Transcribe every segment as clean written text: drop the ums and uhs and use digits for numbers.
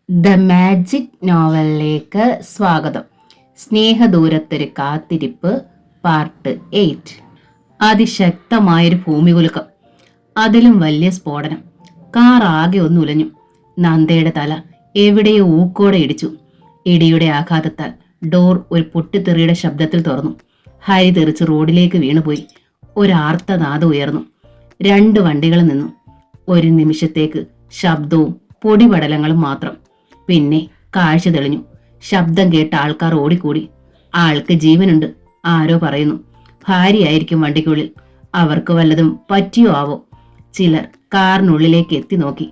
The magic നോവലിലേക്ക് സ്വാഗതം. സ്നേഹദൂരത്തൊരു കാത്തിരിപ്പ് part 8. അതിശക്തമായൊരു ഭൂമികുലുക്കം, അതിലും വലിയ സ്ഫോടനം. കാർ ആകെ ഒന്നുലഞ്ഞു. നന്ദയുടെ തല എവിടെയോ ഊക്കോടെ ഇടിച്ചു. ഇടിയുടെ ആഘാതത്താൽ ഡോർ ഒരു പൊട്ടിത്തെറിയുടെ ശബ്ദത്തിൽ തുറന്നു. ഹരി തെറിച്ച് റോഡിലേക്ക് വീണുപോയി. ഒരാർത്തനാദം ഉയർന്നു. 2 വണ്ടികൾ നിന്നു. ഒരു നിമിഷത്തേക്ക് ശബ്ദവും പൊടിപടലങ്ങളും മാത്രം. പിന്നെ കാഴ്ച തെളിഞ്ഞു. ശബ്ദം കേട്ട ആൾക്കാർ ഓടിക്കൂടി. ആൾക്ക് ജീവനുണ്ട്, ആരോ പറയുന്നു. ഭാര്യയായിരിക്കും വണ്ടിക്കുള്ളിൽ. അവർക്ക് വല്ലതും പറ്റിയോ ആവോ? ചിലർ കാറിനുള്ളിലേക്ക് എത്തി നോക്കി.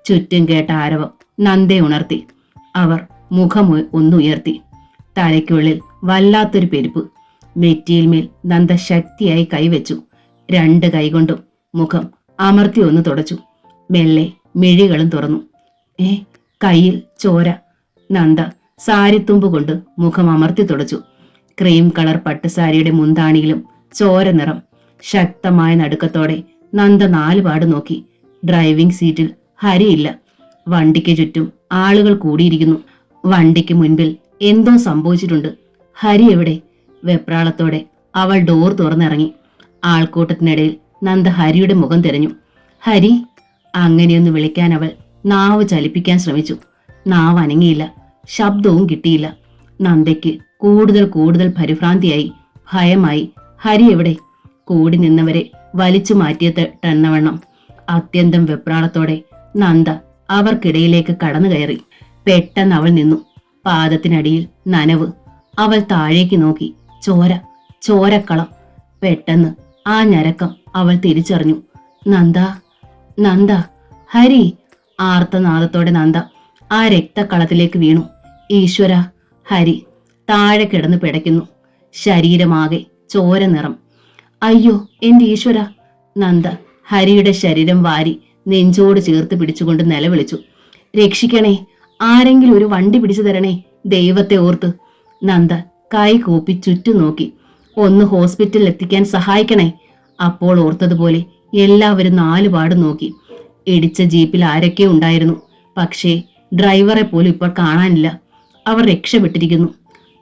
ചുറ്റും കേട്ട ആരവം നന്ദയെ ഉണർത്തി. അവർ മുഖം ഒന്നുയർത്തി. തലയ്ക്കുള്ളിൽ വല്ലാത്തൊരു പെരുപ്പ്. നെറ്റിയിൽമേൽ നന്ദ ശക്തിയായി കൈവച്ചു. 2 കൈകൊണ്ടും മുഖം അമർത്തി ഒന്ന് തുടച്ചു. മെല്ലെ മിഴികളും തുറന്നു. കയ്യിൽ ചോര. നന്ദ സാരിത്തുമ്പ് കൊണ്ട് മുഖം അമർത്തി തുടച്ചു. ക്രീം കളർ പട്ടുസാരിയുടെ മുന്താണിയിലും ചോര നിറം. ശക്തമായ നടുക്കത്തോടെ നന്ദ 4 പാട് നോക്കി. ഡ്രൈവിംഗ് സീറ്റിൽ ഹരിയില്ല. വണ്ടിക്ക് ചുറ്റും ആളുകൾ കൂടിയിരിക്കുന്നു. വണ്ടിക്ക് മുൻപിൽ എന്തോ സംഭവിച്ചിട്ടുണ്ട്. ഹരി എവിടെ? വെപ്രാളത്തോടെ അവൾ ഡോർ തുറന്നിറങ്ങി. ആൾക്കൂട്ടത്തിനിടയിൽ നന്ദ ഹരിയുടെ മുഖം തിരഞ്ഞു. ഹരി! അങ്ങനെയൊന്ന് വിളിക്കാൻ അവൾ നാവ് ചലിപ്പിക്കാൻ ശ്രമിച്ചു. നാവ് അനങ്ങിയില്ല. ശബ്ദവും കിട്ടിയില്ല. നന്ദയ്ക്ക് കൂടുതൽ പരിഭ്രാന്തിയായി, ഭയമായി. ഹരി എവിടെ? കൂടി നിന്നവരെ വലിച്ചു മാറ്റിയെന്നവണ്ണം അത്യന്തം വെപ്രാളത്തോടെ നന്ദ അവർക്കിടയിലേക്ക് കടന്നു കയറി. പെട്ടെന്ന് അവൾ നിന്നു. പാദത്തിനടിയിൽ നനവ്. അവൾ താഴേക്ക് നോക്കി. ചോരക്കളം. പെട്ടെന്ന് ആ ഞരക്കം അവൾ തിരിച്ചറിഞ്ഞു. നന്ദ, നന്ദ, ഹരി! ആർത്തനാദത്തോടെ നന്ദ ആ രക്തക്കളത്തിലേക്ക് വീണു. ഈശ്വര! ഹരി താഴെ കിടന്ന് പിടയ്ക്കുന്നു. ശരീരമാകെ ചോര നിറം. അയ്യോ എന്റെ ഈശ്വര! നന്ദ ഹരിയുടെ ശരീരം വാരി നെഞ്ചോട് ചേർത്ത് പിടിച്ചുകൊണ്ട് നിലവിളിച്ചു. രക്ഷിക്കണേ! ആരെങ്കിലും ഒരു വണ്ടി പിടിച്ചു തരണേ, ദൈവത്തെ ഓർത്ത്! നന്ദ കൈ കൂപ്പി ചുറ്റും നോക്കി. ഒന്ന് ഹോസ്പിറ്റലിൽ എത്തിക്കാൻ സഹായിക്കണേ! അപ്പോൾ ഓർത്തതുപോലെ എല്ലാവരും 4 പാട് നോക്കി. ഇടിച്ച ജീപ്പിൽ ആരൊക്കെ ഉണ്ടായിരുന്നു. പക്ഷേ ഡ്രൈവറെ പോലും ഇപ്പോൾ കാണാനില്ല. അവർ രക്ഷപ്പെട്ടിരിക്കുന്നു.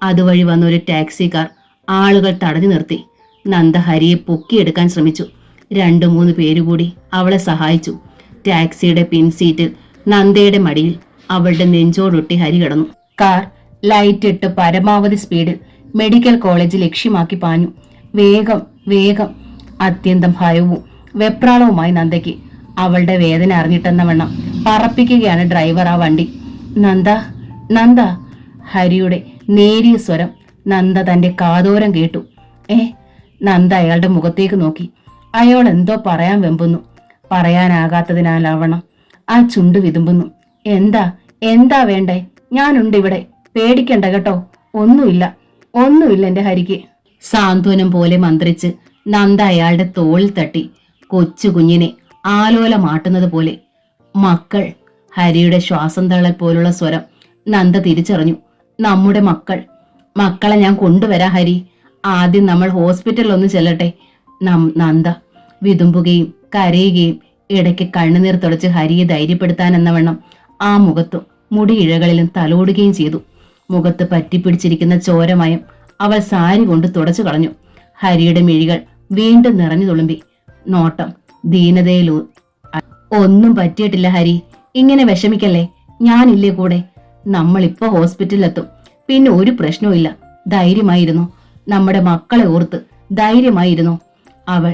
അതുവഴി വന്ന ഒരു ടാക്സിക്കാർ ആളുകൾ തടഞ്ഞു നിർത്തി. നന്ദ ഹരിയെ പൊക്കിയെടുക്കാൻ ശ്രമിച്ചു. 2-3 പേരുകൂടി അവളെ സഹായിച്ചു. ടാക്സിയുടെ പിൻസീറ്റിൽ നന്ദയുടെ മടിയിൽ അവളുടെ നെഞ്ചോടൊട്ടി ഹരി കിടന്നു. കാർ ലൈറ്റ് ഇട്ട് പരമാവധി സ്പീഡിൽ മെഡിക്കൽ കോളേജ് ലക്ഷ്യമാക്കി പാഞ്ഞു. വേഗം. അത്യന്തം ഭയവും വെപ്രാളവുമായി നന്ദയ്ക്ക്. അവളുടെ വേദന അറിഞ്ഞിട്ടെന്നവണ്ണം പറപ്പിക്കുകയാണ് ഡ്രൈവർ ആ വണ്ടി. നന്ദ! ഹരിയുടെ നേരിയ സ്വരം നന്ദ തന്റെ കാതോരം കേട്ടു. നന്ദ അയാളുടെ മുഖത്തേക്ക് നോക്കി. അയാൾ എന്തോ പറയാൻ വെമ്പുന്നു. പറയാനാകാത്തതിനാലാവണം ആ ചുണ്ടു വിതുമ്പുന്നു. എന്താ വേണ്ടേ? ഞാനുണ്ട് ഇവിടെ, പേടിക്കണ്ട കേട്ടോ. ഒന്നുമില്ല എന്റെ ഹരിക്ക്. സാന്ത്വനം പോലെ മന്ത്രിച്ച് നന്ദ അയാളുടെ തോളിൽ തട്ടി. കൊച്ചു കുഞ്ഞിനെ ആലോലമാട്ടുന്നത് പോലെ. മക്കൾ! ഹരിയുടെ ശ്വാസം തള്ളൽ പോലുള്ള സ്വരം നന്ദ തിരിച്ചറിഞ്ഞു. നമ്മുടെ മക്കളെ ഞാൻ കൊണ്ടുവരാം ഹരി. ആദ്യം നമ്മൾ ഹോസ്പിറ്റലിൽ ഒന്ന് ചെല്ലട്ടെ. നന്ദ വിതുമ്പുകയും കരയുകയും ഇടയ്ക്ക് കണ്ണുനീർ തുടച്ച് ഹരിയെ ധൈര്യപ്പെടുത്താനെന്നവണ്ണം ആ മുഖത്തും മുടിയിഴകളിലും തലോടുകയും ചെയ്തു. മുഖത്ത് പറ്റിപ്പിടിച്ചിരിക്കുന്ന ചോരമയം അവൾ സാരി കൊണ്ട് തുടച്ചു കളഞ്ഞു. ഹരിയുടെ മിഴികൾ വീണ്ടും നിറഞ്ഞു തുളുമ്പി. നോട്ടം ദീനതയിലൂ. ഒന്നും പറ്റിയിട്ടില്ല ഹരി, ഇങ്ങനെ വിഷമിക്കല്ലേ. ഞാനില്ലേ കൂടെ. നമ്മളിപ്പോ ഹോസ്പിറ്റലിലെത്തും. പിന്നെ ഒരു പ്രശ്നവുമില്ല. ധൈര്യമായിരുന്നു. നമ്മുടെ മക്കളെ ഓർത്ത് ധൈര്യമായിരുന്നു. അവൾ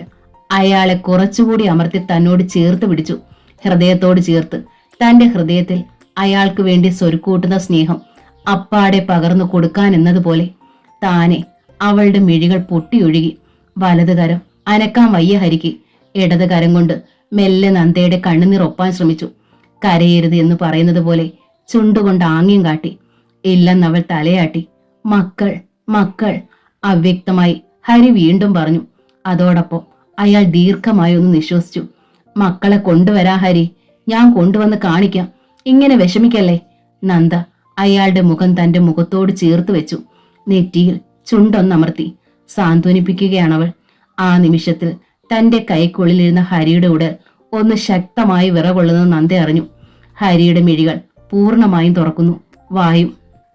അയാളെ കുറച്ചുകൂടി അമർത്തി തന്നോട് ചേർത്ത് പിടിച്ചു. ഹൃദയത്തോട് ചേർത്ത്. തന്റെ ഹൃദയത്തിൽ അയാൾക്ക് വേണ്ടി സ്വരുക്കൂട്ടുന്ന സ്നേഹം അപ്പാടെ പകർന്നു കൊടുക്കാൻ എന്നതുപോലെ താനെ അവളുടെ മിഴികൾ പൊട്ടിയൊഴുകി. വലത് കരം അനക്കാൻ വയ്യ ഹരിക്ക്. ഇടത് കരം കൊണ്ട് മെല്ലെ നന്ദയുടെ കണ്ണുനീർ ഒപ്പാൻ ശ്രമിച്ചു. കരയരുത് എന്ന് പറയുന്നത് പോലെ ചുണ്ടുകൊണ്ട് ആംഗ്യം കാട്ടി. ഇല്ലെന്നവൾ തലയാട്ടി. മക്കൾ! അവ്യക്തമായി ഹരി വീണ്ടും പറഞ്ഞു. അതോടൊപ്പം അയാൾ ദീർഘമായി ഒന്ന് നിശ്വസിച്ചു. മക്കളെ കൊണ്ടുവരാ ഹരി, ഞാൻ കൊണ്ടുവന്ന് കാണിക്കാം. ഇങ്ങനെ വിഷമിക്കല്ലേ. നന്ദ അയാളുടെ മുഖം തന്റെ മുഖത്തോട് ചേർത്ത് വെച്ചു. നെറ്റിയിൽ ചുണ്ടൊന്നമർത്തി സാന്ത്വനിപ്പിക്കുകയാണവൾ. ആ നിമിഷത്തിൽ തന്റെ കൈക്കുള്ളിലിരുന്ന ഹരിയുടെ ഉടൽ ഒന്ന് ശക്തമായി വിറകൊള്ളുന്നത് നന്ദ അറിഞ്ഞു. ഹരിയുടെ മിഴികൾ പൂർണ്ണമായും തുറക്കുന്നു.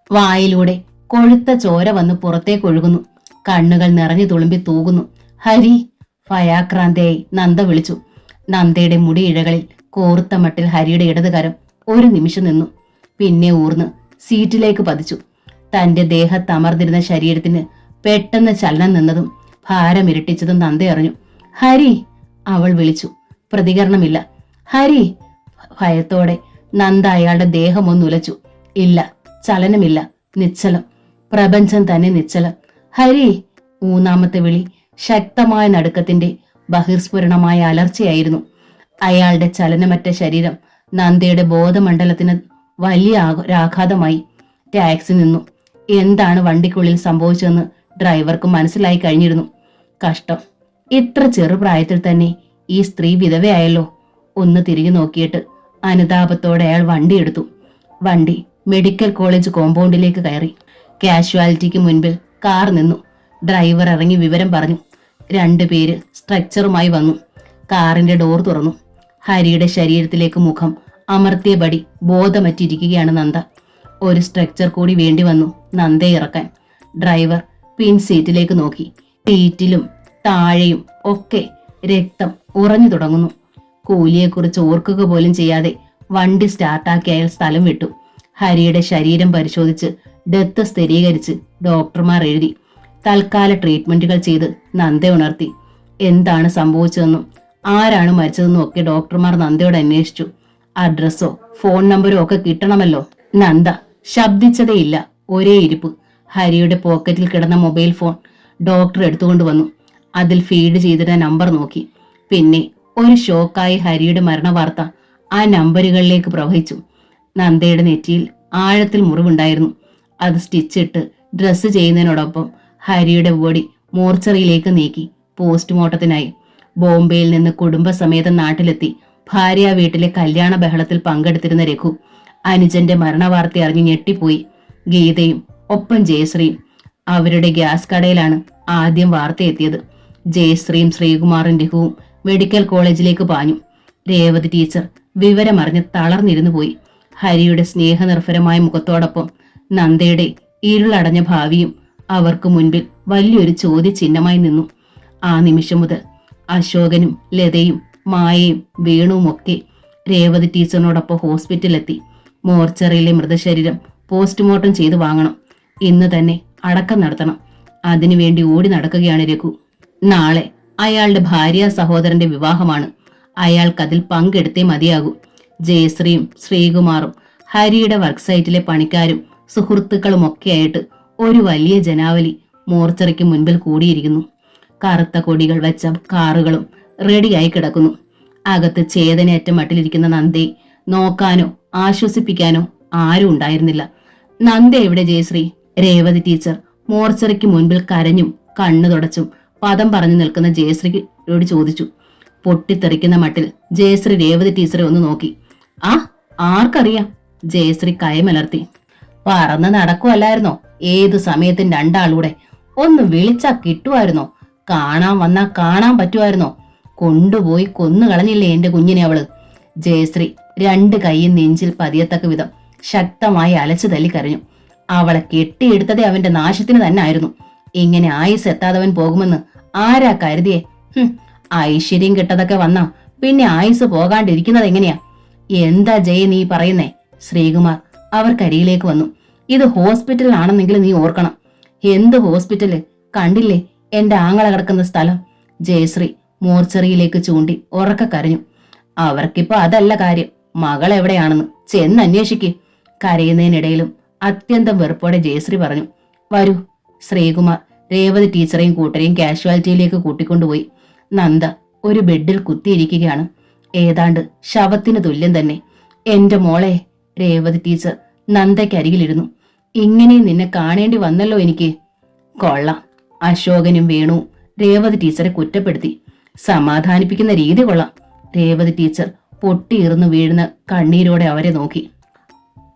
വായിലൂടെ കൊഴുത്ത ചോര വന്ന് പുറത്തേക്കൊഴുകുന്നു. കണ്ണുകൾ നിറഞ്ഞു തുളുമ്പി തൂകുന്നു. ഹരി! ഭയാക്രാന്തയായി നന്ദ വിളിച്ചു. നന്ദയുടെ മുടിയിഴകളിൽ കോർത്ത മട്ടിൽ ഹരിയുടെ ഇടതുകരം ഒരു നിമിഷം നിന്നു. പിന്നെ ഊർന്ന് സീറ്റിലേക്ക് പതിച്ചു. തന്റെ ദേഹത്തമർന്നിരുന്ന ശരീരത്തിന് പെട്ടെന്ന് ചലനം നിന്നതും ഭാരമിരട്ടിച്ചതും നന്ദ അറിഞ്ഞു. ഹരി! അവൾ വിളിച്ചു. പ്രതികരണമില്ല. ഹരി! ഭയത്തോടെ നന്ദ അയാളുടെ ദേഹമൊന്നുലച്ചു. ഇല്ല, ചലനമില്ല. നിശ്ചലം. പ്രപഞ്ചം തന്നെ നിശ്ചലം. ഹരി! മൂന്നാമത്തെ വിളി ശക്തമായ നടുക്കത്തിന്റെ ബഹിർസ്ഫുരണമായ അലർച്ചയായിരുന്നു. അയാളുടെ ചലനമറ്റ ശരീരം നന്ദയുടെ ബോധമണ്ഡലത്തിന് വലിയ ആഘാതമായി. ടാക്സി നിന്നു. എന്താണ് വണ്ടിക്കുള്ളിൽ സംഭവിച്ചതെന്ന് ഡ്രൈവർക്ക് മനസ്സിലായി കഴിഞ്ഞിരുന്നു. കഷ്ടം, ഇത്ര ചെറുപ്രായത്തിൽ തന്നെ ഈ സ്ത്രീ വിധവയായല്ലോ. ഒന്ന് തിരിഞ്ഞു നോക്കിയിട്ട് അനുതാപത്തോടെ അയാൾ വണ്ടിയെടുത്തു. വണ്ടി മെഡിക്കൽ കോളേജ് കോമ്പൗണ്ടിലേക്ക് കയറി. കാഷ്വാലിറ്റിക്ക് മുൻപിൽ കാർ നിന്നു. ഡ്രൈവർ ഇറങ്ങി വിവരം പറഞ്ഞു. 2 പേര് സ്ട്രക്ചറുമായി വന്നു. കാറിന്റെ ഡോർ തുറന്നു. ഹരിയുടെ ശരീരത്തിലേക്ക് മുഖം അമർത്തിയപടി ബോധമറ്റിരിക്കുകയാണ് നന്ദ. ഒരു സ്ട്രക്ചർ കൂടി വേണ്ടി വന്നു നന്ദയെ ഇറക്കാൻ. ഡ്രൈവർ പിൻ സീറ്റിലേക്ക് നോക്കി. സീറ്റിലും താഴെയും ഒക്കെ രക്തം ഉറഞ്ഞു തുടങ്ങുന്നു. കൂലിയെക്കുറിച്ച് ഓർക്കുക പോലും ചെയ്യാതെ വണ്ടി സ്റ്റാർട്ടാക്കി അയാൾ സ്ഥലം വിട്ടു. ഹരിയുടെ ശരീരം പരിശോധിച്ച് ഡെത്ത് സ്ഥിരീകരിച്ച് ഡോക്ടർമാർ എഴുതി. തൽക്കാല ട്രീറ്റ്മെന്റുകൾ ചെയ്ത് നന്ദയെ ഉണർത്തി. എന്താണ് സംഭവിച്ചതെന്നും ആരാണ് മരിച്ചതെന്നും ഒക്കെ ഡോക്ടർമാർ നന്ദയോട് അന്വേഷിച്ചു. അഡ്രസ്സോ ഫോൺ നമ്പരോ ഒക്കെ കിട്ടണമല്ലോ. നന്ദ ശബ്ദിച്ചതേയില്ല. ഒരേ ഇരിപ്പ്. ഹരിയുടെ പോക്കറ്റിൽ കിടന്ന മൊബൈൽ ഫോൺ ഡോക്ടർ എടുത്തുകൊണ്ടുവന്നു. അതിൽ ഫീഡ് ചെയ്തിരുന്ന നമ്പർ നോക്കി. പിന്നെ ഒരു ഷോക്കായി ഹരിയുടെ മരണവാർത്ത ആ നമ്പറുകളിലേക്ക് പ്രവഹിച്ചു. നന്ദയുടെ നെറ്റിയിൽ ആഴത്തിൽ മുറിവുണ്ടായിരുന്നു. അത് സ്റ്റിച്ചിട്ട് ഡ്രസ്സ് ചെയ്യുന്നതിനോടൊപ്പം ഹരിയുടെ ബോഡി മോർച്ചറിയിലേക്ക് നീക്കി പോസ്റ്റ്മോർട്ടത്തിനായി. ബോംബെയിൽ നിന്ന് കുടുംബസമേതം നാട്ടിലെത്തി ഭാര്യ വീട്ടിലെ കല്യാണ ബഹളത്തിൽ പങ്കെടുത്തിരുന്ന രഘു അനുജന്റെ മരണവാർത്ത അറിഞ്ഞ് ഞെട്ടിപ്പോയി. ഗീതയും ഒപ്പം ജയശ്രീയും. അവരുടെ ഗ്യാസ് കടയിലാണ് ആദ്യം വാർത്ത എത്തിയത്. ജയശ്രീയും ശ്രീകുമാറും രഘുവും മെഡിക്കൽ കോളേജിലേക്ക് പാഞ്ഞു. രേവതി ടീച്ചർ വിവരമറിഞ്ഞ് തളർന്നിരുന്നു പോയി. ഹരിയുടെ സ്നേഹനിർഭരമായ മുഖത്തോടൊപ്പം നന്ദയുടെ ഇരുളടഞ്ഞ ഭാവിയും അവർക്ക് മുൻപിൽ വലിയൊരു ചോദ്യചിഹ്നമായി നിന്നു. ആ നിമിഷം മുതൽ അശോകനും ലതയും മായയും വേണുവുമൊക്കെ രേവതി ടീച്ചറിനോടൊപ്പം ഹോസ്പിറ്റലിലെത്തി. മോർച്ചറിയിലെ മൃതശരീരം പോസ്റ്റ്മോർട്ടം ചെയ്ത് വാങ്ങണം. ഇന്ന് തന്നെ അടക്കം നടത്തണം. അതിനുവേണ്ടി ഓടി നടക്കുകയാണ് രഘു. നാളെ അയാളുടെ ഭാര്യ സഹോദരന്റെ വിവാഹമാണ്. അയാൾക്കതിൽ പങ്കെടുത്തേ മതിയാകൂ. ജയശ്രീയും ശ്രീകുമാറും ഹരിയുടെ വർക്ക് സൈറ്റിലെ പണിക്കാരും സുഹൃത്തുക്കളുമൊക്കെയായിട്ട് ഒരു വലിയ ജനാവലി മോർച്ചറിക്ക് മുൻപിൽ കൂടിയിരിക്കുന്നു. കറുത്ത കൊടികൾ വെച്ച കാറുകളും റെഡിയായി കിടക്കുന്നു. അകത്ത് ചേതനയറ്റ മട്ടിലിരിക്കുന്ന നന്ദയെ നോക്കാനോ ആശ്വസിപ്പിക്കാനോ ആരും ഉണ്ടായിരുന്നില്ല. നന്ദ എവിടെ ജയശ്രീ? രേവതി ടീച്ചർ മോർച്ചറിക്ക് മുൻപിൽ കരഞ്ഞും കണ്ണു തുടച്ചും പദം പറഞ്ഞു നിൽക്കുന്ന ജയശ്രീയോട് ചോദിച്ചു. പൊട്ടിത്തെറിക്കുന്ന മട്ടിൽ ജയശ്രീ രേവതി ടീച്ചറെ ഒന്ന് നോക്കി. ആ, ആർക്കറിയാം? ജയശ്രീ കൈമലർത്തി. പറന്ന് നടക്കുവല്ലായിരുന്നോ? ഏതു സമയത്തും രണ്ടാളൂടെ ഒന്ന് വിളിച്ചാ കിട്ടുമായിരുന്നോ? കാണാൻ വന്നാ കാണാൻ പറ്റുമായിരുന്നോ? കൊണ്ടുപോയി കൊന്നുകളഞ്ഞില്ലേ എന്റെ കുഞ്ഞിനെ അവള്? ജയശ്രീ 2 കൈയും നെഞ്ചിൽ പതിയത്തക്ക വിധം ശക്തമായി അലച്ചു തല്ലി കരഞ്ഞു. അവളെ കെട്ടിയെടുത്തതേ അവന്റെ നാശത്തിന് തന്നെ ആയിരുന്നു. ഇങ്ങനെ ആയുസ് എത്താതവൻ പോകുമെന്ന് ആരാ കരുതിയേ? ഐശ്വര്യം കിട്ടതൊക്കെ വന്നാ പിന്നെ ആയുസ് പോകാണ്ടിരിക്കുന്നത് എങ്ങനെയാ? എന്താ ജയ നീ പറയുന്നേ? ശ്രീകുമാർ അവർക്കരിയിലേക്ക് വന്നു. ഇത് ഹോസ്പിറ്റൽ ആണെന്നെങ്കിലും നീ ഓർക്കണം. എന്ത് ഹോസ്പിറ്റല്? കണ്ടില്ലേ എന്റെ ആങ്ങള കിടക്കുന്ന സ്ഥലം? ജയശ്രീ മോർച്ചറിയിലേക്ക് ചൂണ്ടി ഉറക്ക കരഞ്ഞു. അവർക്കിപ്പോ അതല്ല കാര്യം, മകൾ എവിടെയാണെന്ന് ചെന്ന് അന്വേഷിക്ക്. കരയുന്നതിനിടയിലും അത്യന്തം വെറുപ്പോടെ ജയശ്രീ പറഞ്ഞു. വരൂ. ശ്രീകുമാർ രേവതി ടീച്ചറെയും കൂട്ടരെയും കാഷ്വാലിറ്റിയിലേക്ക് കൂട്ടിക്കൊണ്ടുപോയി. നന്ദ ഒരു ബെഡിൽ കുത്തിയിരിക്കുകയാണ്. ഏതാണ്ട് ശവത്തിന് തുല്യം തന്നെ. എന്റെ മോളെ. രേവതി ടീച്ചർ നന്ദയ്ക്കരികിലിരുന്നു. ഇങ്ങനെ നിന്നെ കാണേണ്ടി വന്നല്ലോ എനിക്ക്. കൊള്ളാം. അശോകനും വേണുവും രേവതി ടീച്ചറെ കുറ്റപ്പെടുത്തി. സമാധാനിപ്പിക്കുന്ന രീതി കൊള്ളാം. രേവതി ടീച്ചർ പൊട്ടിയിർന്നു വീഴുന്ന കണ്ണീരോടെ അവരെ നോക്കി.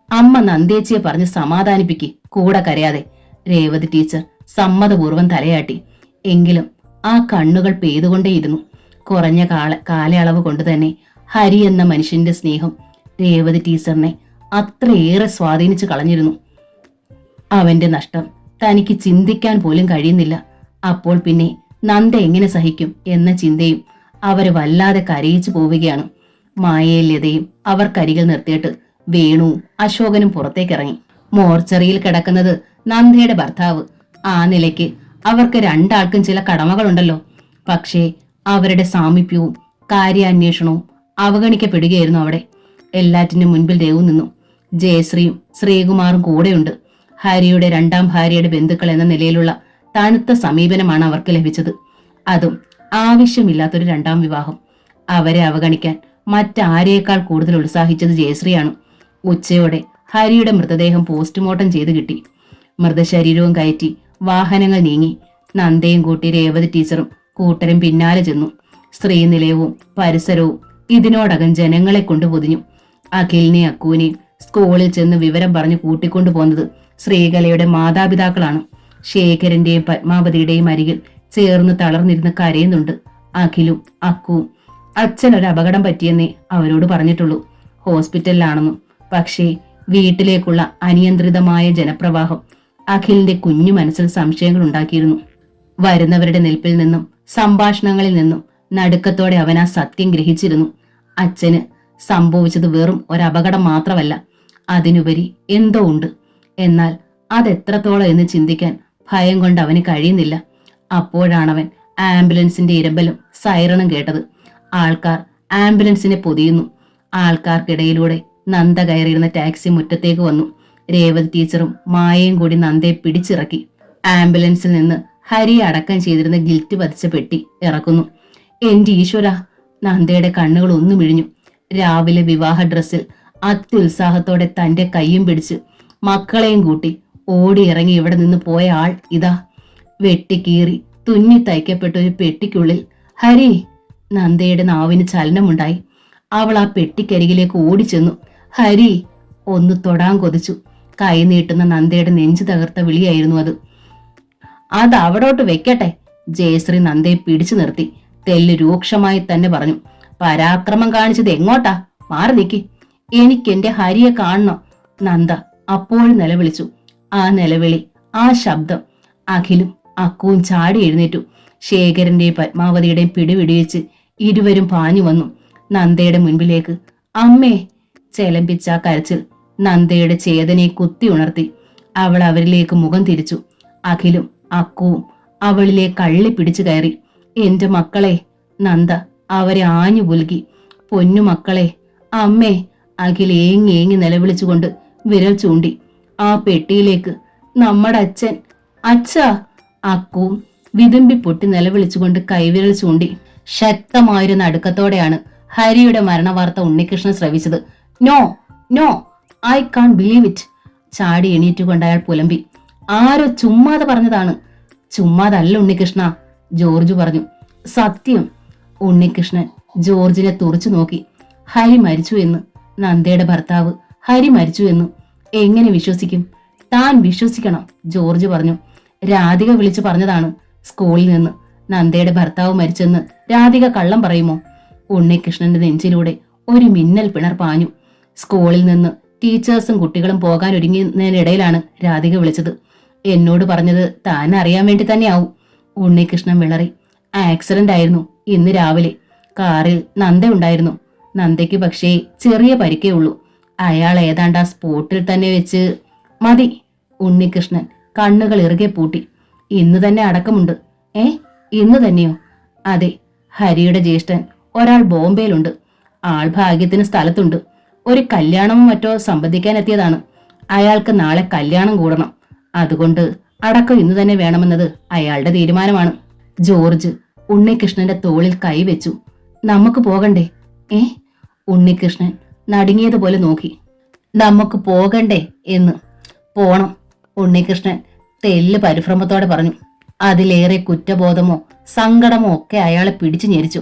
അമ്മ നന്ദേച്ചിയെ പറഞ്ഞ് സമാധാനിപ്പിക്ക്, കൂടെ കരയാതെ. രേവതി ടീച്ചർ സമ്മതപൂർവ്വം തലയാട്ടി. എങ്കിലും ആ കണ്ണുകൾ പെയ്തുകൊണ്ടേയിരുന്നു. കുറഞ്ഞ കാലയളവ് കൊണ്ട് തന്നെ ഹരി എന്ന മനുഷ്യന്റെ സ്നേഹം രേവതി ടീച്ചറിനെ അത്രയേറെ സ്വാധീനിച്ചു കളഞ്ഞിരുന്നു. അവന്റെ നഷ്ടം തനിക്ക് ചിന്തിക്കാൻ പോലും കഴിയുന്നില്ല. അപ്പോൾ പിന്നെ നന്ദ എങ്ങനെ സഹിക്കും എന്ന ചിന്തയും അവരെ വല്ലാതെ കരയിച്ചു പോവുകയാണ്. മായയും ലതയും അവർക്കരികിൽ നിർത്തിയിട്ട് വേണുവും അശോകനും പുറത്തേക്കിറങ്ങി. മോർച്ചറിയിൽ കിടക്കുന്നത് നന്ദയുടെ ഭർത്താവ്. ആ നിലയ്ക്ക് അവർക്ക് രണ്ടാൾക്കും ചില കടമകളുണ്ടല്ലോ. പക്ഷേ അവരുടെ സാമീപ്യവും കാര്യാന്വേഷണവും അവഗണിക്കപ്പെടുകയായിരുന്നു അവിടെ. എല്ലാറ്റിനും മുൻപിൽ രഘു നിന്നു. ജയശ്രീയും ശ്രീകുമാറും കൂടെയുണ്ട്. ഹരിയുടെ രണ്ടാം ഭാര്യയുടെ ബന്ധുക്കൾ എന്ന നിലയിലുള്ള തണുത്ത സമീപനമാണ് അവർക്ക് ലഭിച്ചത്. അതും ആവശ്യമില്ലാത്തൊരു രണ്ടാം വിവാഹം. അവരെ അവഗണിക്കാൻ മറ്റാരേക്കാൾ കൂടുതൽ ഉത്സാഹിച്ചത് ജയശ്രീയാണ്. ഉച്ചയോടെ ഹരിയുടെ മൃതദേഹം പോസ്റ്റ്മോർട്ടം ചെയ്ത് കിട്ടി. മൃതശരീരവും കയറ്റി വാഹനങ്ങൾ നീങ്ങി. നന്ദയും കൂട്ടി രേവതി ടീച്ചറും കൂട്ടരും പിന്നാലെ ചെന്നു. സ്ത്രീനിലയവും പരിസരവും ഇതിനോടകം ജനങ്ങളെ കൊണ്ട് പൊതിഞ്ഞു. അഖിലിനെയും അക്കൂനെയും സ്കൂളിൽ ചെന്ന് വിവരം പറഞ്ഞു കൂട്ടിക്കൊണ്ടുപോകുന്നത് ശ്രീകലയുടെ മാതാപിതാക്കളാണ്. ശേഖരന്റെയും പത്മാവതിയുടെയും അരികിൽ ചേർന്ന് തളർന്നിരുന്ന് കരയുന്നുണ്ട് അഖിലും അക്കുവും. അച്ഛൻ ഒരു അപകടം പറ്റിയെന്നേ അവരോട് പറഞ്ഞിട്ടുള്ളൂ, ഹോസ്പിറ്റലിലാണെന്നും. പക്ഷേ വീട്ടിലേക്കുള്ള അനിയന്ത്രിതമായ ജനപ്രവാഹം അഖിലിന്റെ കുഞ്ഞു മനസ്സിൽ സംശയങ്ങൾ ഉണ്ടാക്കിയിരുന്നു. വരുന്നവരുടെ നിൽപ്പിൽ നിന്നും സംഭാഷണങ്ങളിൽ നിന്നും നടുക്കത്തോടെ അവൻ ആ സത്യം ഗ്രഹിച്ചിരുന്നു. അച്ഛന് സംഭവിച്ചത് വെറും ഒരപകടം മാത്രമല്ല, അതിനുപരി എന്തോ ഉണ്ട്. എന്നാൽ അതെത്രത്തോളം എന്ന് ചിന്തിക്കാൻ ഭയം കൊണ്ട് അവന് കഴിയുന്നില്ല. അപ്പോഴാണവൻ ആംബുലൻസിന്റെ ഇരമ്പലും സൈറണും കേട്ടത്. ആൾക്കാർ ആംബുലൻസിനെ പൊതിയുന്നു. ആൾക്കാർക്കിടയിലൂടെ നന്ദ കയറിയിരുന്ന ടാക്സി മുറ്റത്തേക്ക് വന്നു. രേവതി ടീച്ചറും മായയും കൂടി നന്ദയെ പിടിച്ചിറക്കി. ആംബുലൻസിൽ നിന്ന് ഹരിയെ അടക്കം ചെയ്തിരുന്ന ഗിൽറ്റ് പതിച്ച പെട്ടി ഇറക്കുന്നു. എന്റെ ഈശ്വര! നന്ദയുടെ കണ്ണുകൾ ഒന്നു മിഴിഞ്ഞു. രാവിലെ വിവാഹ ഡ്രസ്സിൽ അത്യുത്സാഹത്തോടെ തന്റെ കൈയും പിടിച്ച് മക്കളെയും കൂട്ടി ഓടിയിറങ്ങി ഇവിടെ നിന്ന് പോയ ആൾ ഇതാ. വെട്ടിക്കീറി തുന്നി തയ്ക്കപ്പെട്ട ഒരു പെട്ടിക്കുള്ളിൽ. ഹരി! നന്ദയുടെ നാവിന് ചലനമുണ്ടായി. അവൾ ആ പെട്ടിക്കരികിലേക്ക് ഓടിച്ചെന്നു. ഹരി! ഒന്ന് തൊടാൻ കൊതിച്ചു. കൈ നീട്ടുന്ന നന്ദയുടെ നെഞ്ചു തകർത്ത വിളിയായിരുന്നു അത്. അത് അവിടോട്ട് വെക്കട്ടെ. ജയശ്രീ നന്ദയെ പിടിച്ചു നിർത്തി. തെല്ല് രൂക്ഷമായി തന്നെ പറഞ്ഞു. പരാക്രമം കാണിച്ചത് എങ്ങോട്ടാ? മാറി നിൽക്കി. എനിക്കെന്റെ ഹരിയെ കാണണം. നന്ദ അപ്പോഴും നിലവിളിച്ചു. ആ നിലവിളി, ആ ശബ്ദം. അഖിലും അക്കുവും ചാടി എഴുന്നേറ്റു. ശേഖരന്റെയും പത്മാവതിയുടെയും പിടിവിടിവെച്ച് ഇരുവരും പാഞ്ഞു വന്നു നന്ദയുടെ മുൻപിലേക്ക്. അമ്മേ! ചെലമ്പിച്ച കരച്ചിൽ നന്ദയുടെ ചേതനയെ കുത്തി ഉണർത്തി. അവൾ അവരിലേക്ക് മുഖം തിരിച്ചു. അഖിലും അക്കുവും അവളിലെ കള്ളി പിടിച്ചു കയറി. എന്റെ മക്കളെ! നന്ദ അവരെ ആഞ്ഞു പുൽകി. പൊന്നു മക്കളെ! അമ്മേ! അഖിൽ ഏങ്ങി ഏങ്ങി നിലവിളിച്ചുകൊണ്ട് വിരൽ ചൂണ്ടി. ആ പെട്ടിയിലേക്ക്. നമ്മുടെ അച്ഛൻ! അച്ഛാ! അക്കുവും വിതുമ്പി പൊട്ടി നിലവിളിച്ചുകൊണ്ട് കൈവിരൽ ചൂണ്ടി. ശക്തമായൊരു നടുക്കത്തോടെയാണ് ഹരിയുടെ മരണവാർത്ത ഉണ്ണികൃഷ്ണൻ ശ്രവിച്ചത്. No, no, I can't believe it! ചാടി എണീറ്റുകൊണ്ട് അയാൾ പുലമ്പി. ആരോ ചുമ്മാതെ പറഞ്ഞതാണ്. ചുമ്മാതല്ല ഉണ്ണികൃഷ്ണ, ജോർജ് പറഞ്ഞു. സത്യം! ഉണ്ണികൃഷ്ണൻ ജോർജിനെ തുറച്ചു നോക്കി. ഹരി മരിച്ചു എന്ന്. നന്ദയുടെ ഭർത്താവ് ഹരി മരിച്ചു എന്ന് എങ്ങനെ വിശ്വസിക്കും? താൻ വിശ്വസിക്കണം, ജോർജ് പറഞ്ഞു. രാധിക വിളിച്ചു പറഞ്ഞതാണ് സ്കൂളിൽ നിന്ന്. നന്ദയുടെ ഭർത്താവ് മരിച്ചെന്ന് രാധിക കള്ളം പറയുമോ? ഉണ്ണികൃഷ്ണന്റെ നെഞ്ചിലൂടെ ഒരു മിന്നൽ പിണർ പാഞ്ഞു. സ്കൂളിൽ നിന്ന് ടീച്ചേഴ്സും കുട്ടികളും പോകാൻ ഒരുങ്ങിയതിനിടയിലാണ് രാധിക വിളിച്ചത്. എന്നോട് പറഞ്ഞത് താൻ അറിയാൻ വേണ്ടി തന്നെയാവും. ഉണ്ണികൃഷ്ണൻ വിളറി. ആക്സിഡന്റ് ആയിരുന്നു ഇന്ന് രാവിലെ. കാറിൽ നന്ദ ഉണ്ടായിരുന്നു. നന്ദയ്ക്ക് പക്ഷേ ചെറിയ പരിക്കേ ഉള്ളൂ. അയാൾ ഏതാണ്ട് ആ സ്പോട്ടിൽ തന്നെ വെച്ച് മതി. ഉണ്ണികൃഷ്ണൻ കണ്ണുകൾ ഇറുകെ പൂട്ടി. ഇന്ന് തന്നെ അടക്കമുണ്ട്. ഇന്ന് തന്നെയോ? അതെ. ഹരിയുടെ ജ്യേഷ്ഠൻ ഒരാൾ ബോംബെയിലുണ്ട്. ആൾ ഭാഗ്യത്തിന് സ്ഥലത്തുണ്ട്. ഒരു കല്യാണമോ മറ്റോ സംബന്ധിക്കാനെത്തിയതാണ്. അയാൾക്ക് നാളെ കല്യാണം കൂടണം. അതുകൊണ്ട് അടക്കം ഇന്ന് തന്നെ വേണമെന്നത് അയാളുടെ തീരുമാനമാണ്. ജോർജ് ഉണ്ണികൃഷ്ണന്റെ തോളിൽ കൈവച്ചു. നമുക്ക് പോകണ്ടേ? ഉണ്ണികൃഷ്ണൻ നടുങ്ങിയതുപോലെ നോക്കി. നമുക്ക് പോകണ്ടേ എന്ന്. പോണം, ഉണ്ണികൃഷ്ണൻ തെല്ല് പരിഭ്രമത്തോടെ പറഞ്ഞു. അതിലേറെ കുറ്റബോധമോ സങ്കടമോ ഒക്കെ അയാളെ പിടിച്ചു ഞെരിച്ചു.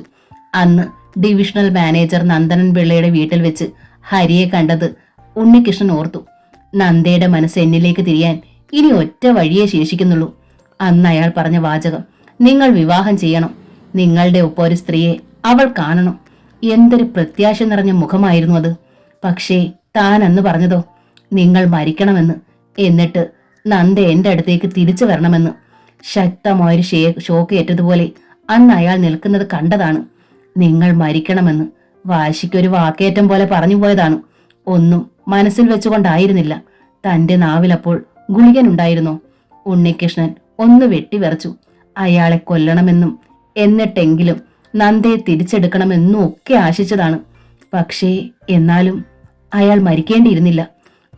അന്ന് ഡിവിഷണൽ മാനേജർ നന്ദനൻ പിള്ളയുടെ വീട്ടിൽ വെച്ച് ഹരിയെ കണ്ടത് ഉണ്ണികൃഷ്ണൻ ഓർത്തു. നന്ദയുടെ മനസ്സ് എന്നിലേക്ക് തിരിയാൻ ഇനി ഒറ്റ വഴിയേ ശേഷിക്കുന്നുള്ളൂ. അന്ന് അയാൾ പറഞ്ഞ വാചകം, നിങ്ങൾ വിവാഹം ചെയ്യണം, നിങ്ങളുടെ ഒപ്പം ഒരു സ്ത്രീയെ അവൾ കാണണം. എന്തൊരു പ്രത്യാശ നിറഞ്ഞ മുഖമായിരുന്നു അത്. പക്ഷേ താൻ അന്ന് പറഞ്ഞതോ നിങ്ങൾ മരിക്കണമെന്ന്, എന്നിട്ട് നന്ദ എന്റെ അടുത്തേക്ക് തിരിച്ചു വരണമെന്ന്. ശക്തമായൊരു ഷോക്ക് ഏറ്റതുപോലെ അന്ന് അയാൾ നിൽക്കുന്നത് കണ്ടതാണ്. നിങ്ങൾ മരിക്കണമെന്ന് വാശിക്കൊരു വാക്കേറ്റം പോലെ പറഞ്ഞു പോയതാണ്. ഒന്നും മനസ്സിൽ വെച്ചുകൊണ്ടായിരുന്നില്ല. തന്റെ നാവിലപ്പോൾ ഗുളികനുണ്ടായിരുന്നോ? ഉണ്ണികൃഷ്ണൻ ഒന്ന് വെട്ടിവിറച്ചു. അയാളെ കൊല്ലണമെന്നും എന്നിട്ടെങ്കിലും നന്ദയെ തിരിച്ചെടുക്കണമെന്നും ഒക്കെ ആശിച്ചതാണ്. പക്ഷേ എന്നാലും അയാൾ മരിക്കേണ്ടിയിരുന്നില്ല.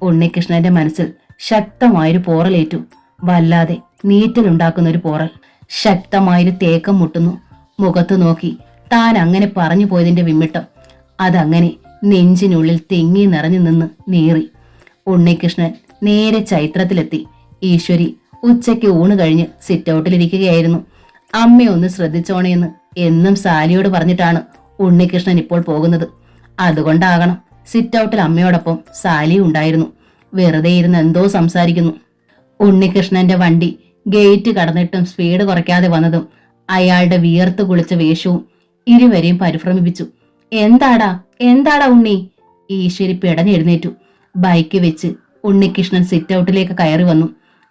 ഉണ്ണികൃഷ്ണന്റെ മനസ്സിൽ ശക്തമായൊരു പോറലേറ്റു. വല്ലാതെ നീറ്റലുണ്ടാക്കുന്ന ഒരു പോറൽ. ശക്തമായൊരു തേക്കം മുട്ടുന്നു. മുഖത്തു നോക്കി താൻ അങ്ങനെ പറഞ്ഞു പോയതിന്റെ വിമ്മിട്ടം അതങ്ങനെ നെഞ്ചിനുള്ളിൽ തിങ്ങി നിറഞ്ഞു നിന്ന് നീറി. ഉണ്ണികൃഷ്ണൻ നേരെ ചൈത്രത്തിലെത്തി. ഈശ്വരി ഉച്ചയ്ക്ക് ഊണ് കഴിഞ്ഞ് സിറ്റൗട്ടിലിരിക്കുകയായിരുന്നു. അമ്മയൊന്ന് ശ്രദ്ധിച്ചോണേന്ന് എന്നും സാലിയോട് പറഞ്ഞിട്ടാണ് ഉണ്ണികൃഷ്ണൻ ഇപ്പോൾ പോകുന്നത്. അതുകൊണ്ടാകണം സിറ്റൗട്ടിൽ അമ്മയോടൊപ്പം സാലിയും ഉണ്ടായിരുന്നു. വെറുതെ ഇരുന്ന് എന്തോ സംസാരിക്കുന്നു. ഉണ്ണികൃഷ്ണന്റെ വണ്ടി ഗേറ്റ് കടന്നിട്ടും സ്പീഡ് കുറയ്ക്കാതെ വന്നതും അയാളുടെ വിയർത്ത് കുളിച്ച വേഷവും ഇരുവരെയും പരിഭ്രമിപ്പിച്ചു. എന്താടാ എന്താടാ ഉണ്ണി? ഈശ്വരി പിടഞ്ഞെഴുന്നേറ്റു. ബൈക്ക് വെച്ച് ഉണ്ണികൃഷ്ണൻ സിറ്റൗട്ടിലേക്ക് കയറി വന്നു.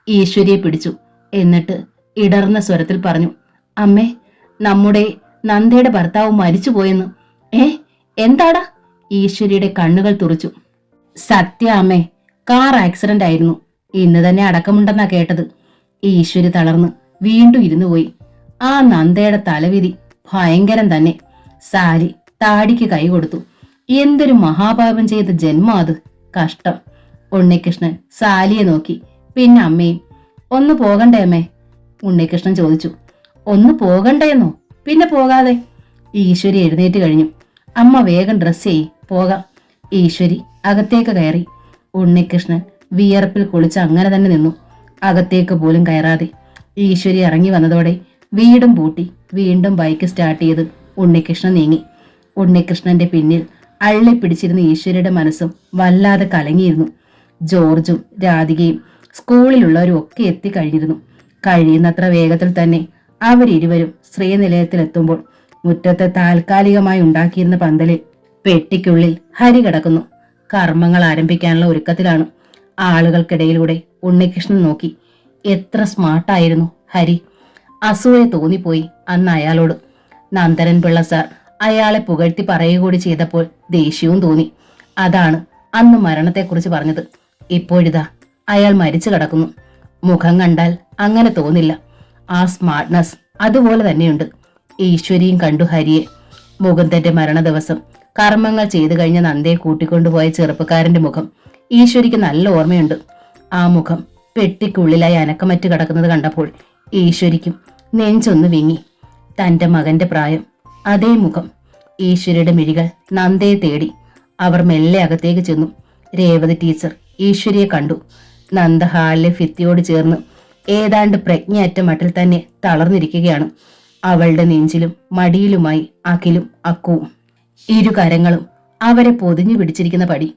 ഈശ്വരിയെ പിടിച്ചു. എന്നിട്ട് ഇടർന്ന സ്വരത്തിൽ പറഞ്ഞു, അമ്മേ, നമ്മുടെ നന്ദയുടെ ഭർത്താവ് മരിച്ചുപോയെന്ന്. എന്താടാ? ഈശ്വരിയുടെ കണ്ണുകൾ തുറച്ചു. സത്യ അമ്മേ, കാർ ആക്സിഡന്റ് ആയിരുന്നു. ഇന്ന് തന്നെ അടക്കമുണ്ടെന്നാ കേട്ടത്. ഈശ്വരി തളർന്ന് വീണ്ടും ഇരുന്നു പോയി. ആ നന്ദയുടെ തലവിധി ഭയങ്കരം തന്നെ. സാലി താടിക്ക് കൈ കൊടുത്തു. എന്തൊരു മഹാപാപം ചെയ്ത ജന്മം അത്. കഷ്ടം. ഉണ്ണികൃഷ്ണൻ സാലിയെ നോക്കി, പിന്നെ അമ്മയും. ഒന്ന് പോകണ്ടേ അമ്മേ? ഉണ്ണികൃഷ്ണൻ ചോദിച്ചു. ഒന്ന് പോകണ്ടേന്നോ? പിന്നെ പോകാതെ. ഈശ്വരി എഴുന്നേറ്റ് കഴിഞ്ഞു. അമ്മ വേഗം ഡ്രസ് ചെയ്യ്, പോകാം. ഈശ്വരി അകത്തേക്ക് കയറി. ഉണ്ണികൃഷ്ണൻ വിയർപ്പിൽ കുളിച്ച് അങ്ങനെ തന്നെ നിന്നു, അകത്തേക്ക് പോലും കയറാതെ. ഈശ്വരി ഇറങ്ങി വന്നതോടെ വീടും പൂട്ടി വീണ്ടും ബൈക്ക് സ്റ്റാർട്ട് ചെയ്ത് ഉണ്ണികൃഷ്ണൻ നീങ്ങി. ഉണ്ണികൃഷ്ണന്റെ പിന്നിൽ അള്ളിപ്പിടിച്ചിരുന്ന ഈശ്വരിയുടെ മനസ്സും വല്ലാതെ കലങ്ങിയിരുന്നു. ജോർജും രാധികയും സ്കൂളിലുള്ളവരും ഒക്കെ എത്തിക്കഴിഞ്ഞിരുന്നു. കഴിയുന്നത്ര വേഗത്തിൽ തന്നെ അവരിരുവരും ശ്രീനിലയത്തിലെത്തുമ്പോൾ മുറ്റത്തെ താൽക്കാലികമായി ഉണ്ടാക്കിയിരുന്ന പന്തലിൽ പെട്ടിക്കുള്ളിൽ ഹരി കിടക്കുന്നു. കർമ്മങ്ങൾ ആരംഭിക്കാനുള്ള ഒരുക്കത്തിലാണ്. ആളുകൾക്കിടയിലൂടെ ഉണ്ണികൃഷ്ണൻ നോക്കി. എത്ര സ്മാർട്ടായിരുന്നു ഹരി. അസൂയ തോന്നിപ്പോയി അന്ന് അയാളോട്. നന്ദനൻ പിള്ള സാർ അയാളെ പുകഴ്ത്തി പറയുക കൂടി ചെയ്തപ്പോൾ ദേഷ്യവും തോന്നി. അതാണ് അന്ന് മരണത്തെക്കുറിച്ച് പറഞ്ഞത്. ഇപ്പോഴിതാ അയാൾ മരിച്ചു കിടക്കുന്നു. മുഖം കണ്ടാൽ അങ്ങനെ തോന്നില്ല. ആ സ്മാർട്ട്നെസ് അതുപോലെ തന്നെയുണ്ട്. ഈശ്വരിയും കണ്ടു ഹരിയെ. മുകുന്ദന്റെ മരണ ദിവസം കർമ്മങ്ങൾ ചെയ്തു കഴിഞ്ഞ നന്ദയെ കൂട്ടിക്കൊണ്ടുപോയ ചെറുപ്പക്കാരന്റെ മുഖം ഈശ്വരിക്ക് നല്ല ഓർമ്മയുണ്ട്. ആ മുഖം പെട്ടിക്കുള്ളിലായി അനക്കമറ്റ് കിടക്കുന്നത് കണ്ടപ്പോൾ ഈശ്വരിക്കും നെഞ്ചൊന്ന് വിങ്ങി. തന്റെ മകന്റെ പ്രായം, അതേ മുഖം. ഈശ്വരിയുടെ മിഴികൾ നന്ദയെ തേടി. അവർ മെല്ലെ അകത്തേക്ക് ചെന്നു. രേവതി ടീച്ചർ ഈശ്വരിയെ കണ്ടു. നന്ദ ഹാളിലെ ഭിത്തിയോട് ചേർന്ന് ഏതാണ്ട് പ്രജ്ഞയറ്റ മട്ടിൽ തന്നെ തളർന്നിരിക്കുകയാണ്. അവളുടെ നെഞ്ചിലും മടിയിലുമായി അഖിലും അക്കുവും. ഇരു കരങ്ങളും അവരെ പൊതിഞ്ഞു പിടിച്ചിരിക്കുന്ന പടി.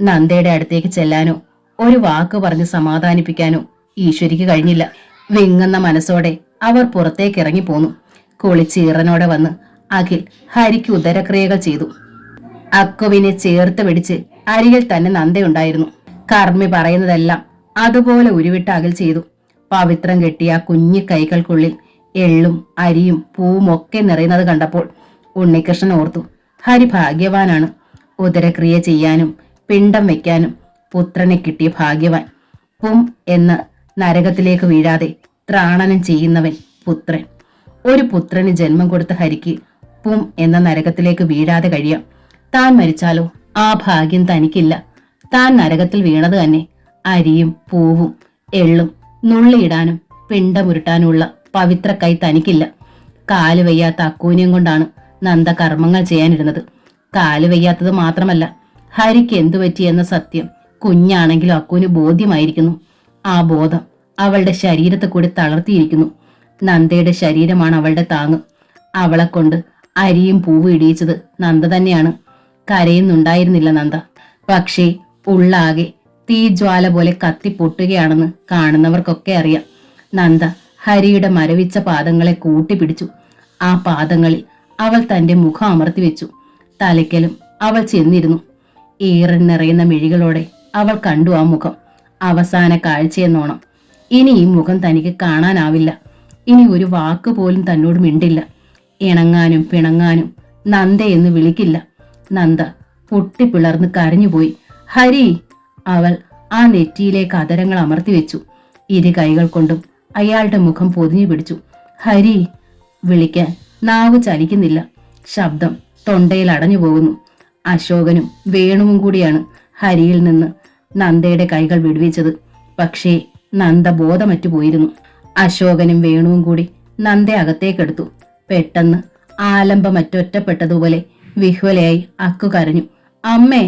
നന്ദയുടെ അടുത്തേക്ക് ചെല്ലാനോ ഒരു വാക്ക് പറഞ്ഞ് സമാധാനിപ്പിക്കാനോ ഈശ്വരിക്ക് കഴിഞ്ഞില്ല. വിങ്ങുന്ന മനസ്സോടെ അവർ പുറത്തേക്ക് ഇറങ്ങിപ്പോന്നു. കുളിച്ചീറനോടെ വന്ന് അഖിൽ ഹരിക്ക് ഉദരക്രിയകൾ ചെയ്തു. അക്കുവിനെ ചേർത്ത് പിടിച്ച് അരികിൽ തന്നെ നന്ദയുണ്ടായിരുന്നു. കർമ്മി പറയുന്നതെല്ലാം അതുപോലെ ഉരുവിട്ട് അഖിൽ ചെയ്തു. പവിത്രം കെട്ടിയ കുഞ്ഞു കൈകൾക്കുള്ളിൽ എള്ളും അരിയും പൂവും ഒക്കെ നിറയുന്നത് കണ്ടപ്പോൾ ഉണ്ണികൃഷ്ണൻ ഓർത്തു, ഹരി ഭാഗ്യവാനാണ്. ഉദരക്രിയ ചെയ്യാനും പിണ്ടം വെക്കാനും പുത്രനെ കിട്ടിയ ഭാഗ്യവാൻ. പും എന്ന് നരകത്തിലേക്ക് വീഴാതെ ത്രാണനം ചെയ്യുന്നവൻ പുത്രൻ. ഒരു പുത്രന് ജന്മം കൊടുത്ത ഹരിക്ക് പും എന്ന നരകത്തിലേക്ക് വീഴാതെ കഴിയാം. താൻ മരിച്ചാലോ ആ ഭാഗ്യം തനിക്കില്ല. താൻ നരകത്തിൽ വീണത് തന്നെ. അരിയും പൂവും എള്ളും നുള്ളിയിടാനും പിണ്ടമുരുട്ടാനുമുള്ള പവിത്ര കൈ തനിക്കില്ല. കാല് വയ്യാത്ത അക്കൂനെയും കൊണ്ടാണ് നന്ദ കർമ്മങ്ങൾ ചെയ്യാനിരുന്നത്. കാല് വയ്യാത്തത് മാത്രമല്ല, ഹരിക്ക് എന്തു പറ്റിയെന്ന സത്യം കുഞ്ഞാണെങ്കിലും അക്കൂന് ബോധ്യമായിരിക്കുന്നു. ആ ബോധം അവളുടെ ശരീരത്തെ കൂടി തളർത്തിയിരിക്കുന്നു. നന്ദയുടെ ശരീരമാണ് അവളുടെ താങ്ങ്. അവളെ കൊണ്ട് അരിയും പൂവും ഇടിയിച്ചത് നന്ദ തന്നെയാണ്. കരയുന്നുണ്ടായിരുന്നില്ല നന്ദ. പക്ഷേ ഉള്ളാകെ തീജ്വാല പോലെ കത്തിപ്പൊട്ടുകയാണെന്ന് കാണുന്നവർക്കൊക്കെ അറിയാം. നന്ദ ഹരിയുടെ മരവിച്ച പാദങ്ങളെ കൂട്ടിപ്പിടിച്ചു. ആ പാദങ്ങളിൽ അവൾ തന്റെ മുഖം അമർത്തി വെച്ചു. തലയ്ക്കലും അവൾ ചെന്നിരുന്നു. ഈറൻ നിറയുന്ന മിഴികളോടെ അവൾ കണ്ടു ആ മുഖം. അവസാന കാഴ്ചയെന്നോണം. ഇനി ഈ മുഖം തനിക്ക് കാണാനാവില്ല. ഇനി ഒരു വാക്ക് പോലും തന്നോട് മിണ്ടില്ല. ഇണങ്ങാനും പിണങ്ങാനും നന്ദ എന്ന് വിളിക്കില്ല. നന്ദ പൊട്ടിപ്പിളർന്ന് കരഞ്ഞുപോയി. ഹരി! അവൾ ആ നെറ്റിയിലേക്ക് അതരങ്ങൾ അമർത്തി വെച്ചു. ഇരു കൈകൾ കൊണ്ടും അയാളുടെ മുഖം പൊതിഞ്ഞു പിടിച്ചു. ഹരി! വിളിക്കാൻ നാവ് ചലിക്കുന്നില്ല. ശബ്ദം തൊണ്ടയിൽ അടഞ്ഞു പോകുന്നു. അശോകനും വേണുവും കൂടിയാണ് ഹരിയിൽ നിന്ന് നന്ദയുടെ കൈകൾ വിടുവിച്ചത്. പക്ഷേ നന്ദ ബോധമറ്റു പോയിരുന്നു. അശോകനും വേണുവും കൂടി നന്ദയെ അകത്തേക്കെടുത്തു. പെട്ടെന്ന് ആലംബമറ്റൊറ്റപ്പെട്ടതുപോലെ വിഹ്വലയായി അക്കു കരഞ്ഞു. അമ്മേ,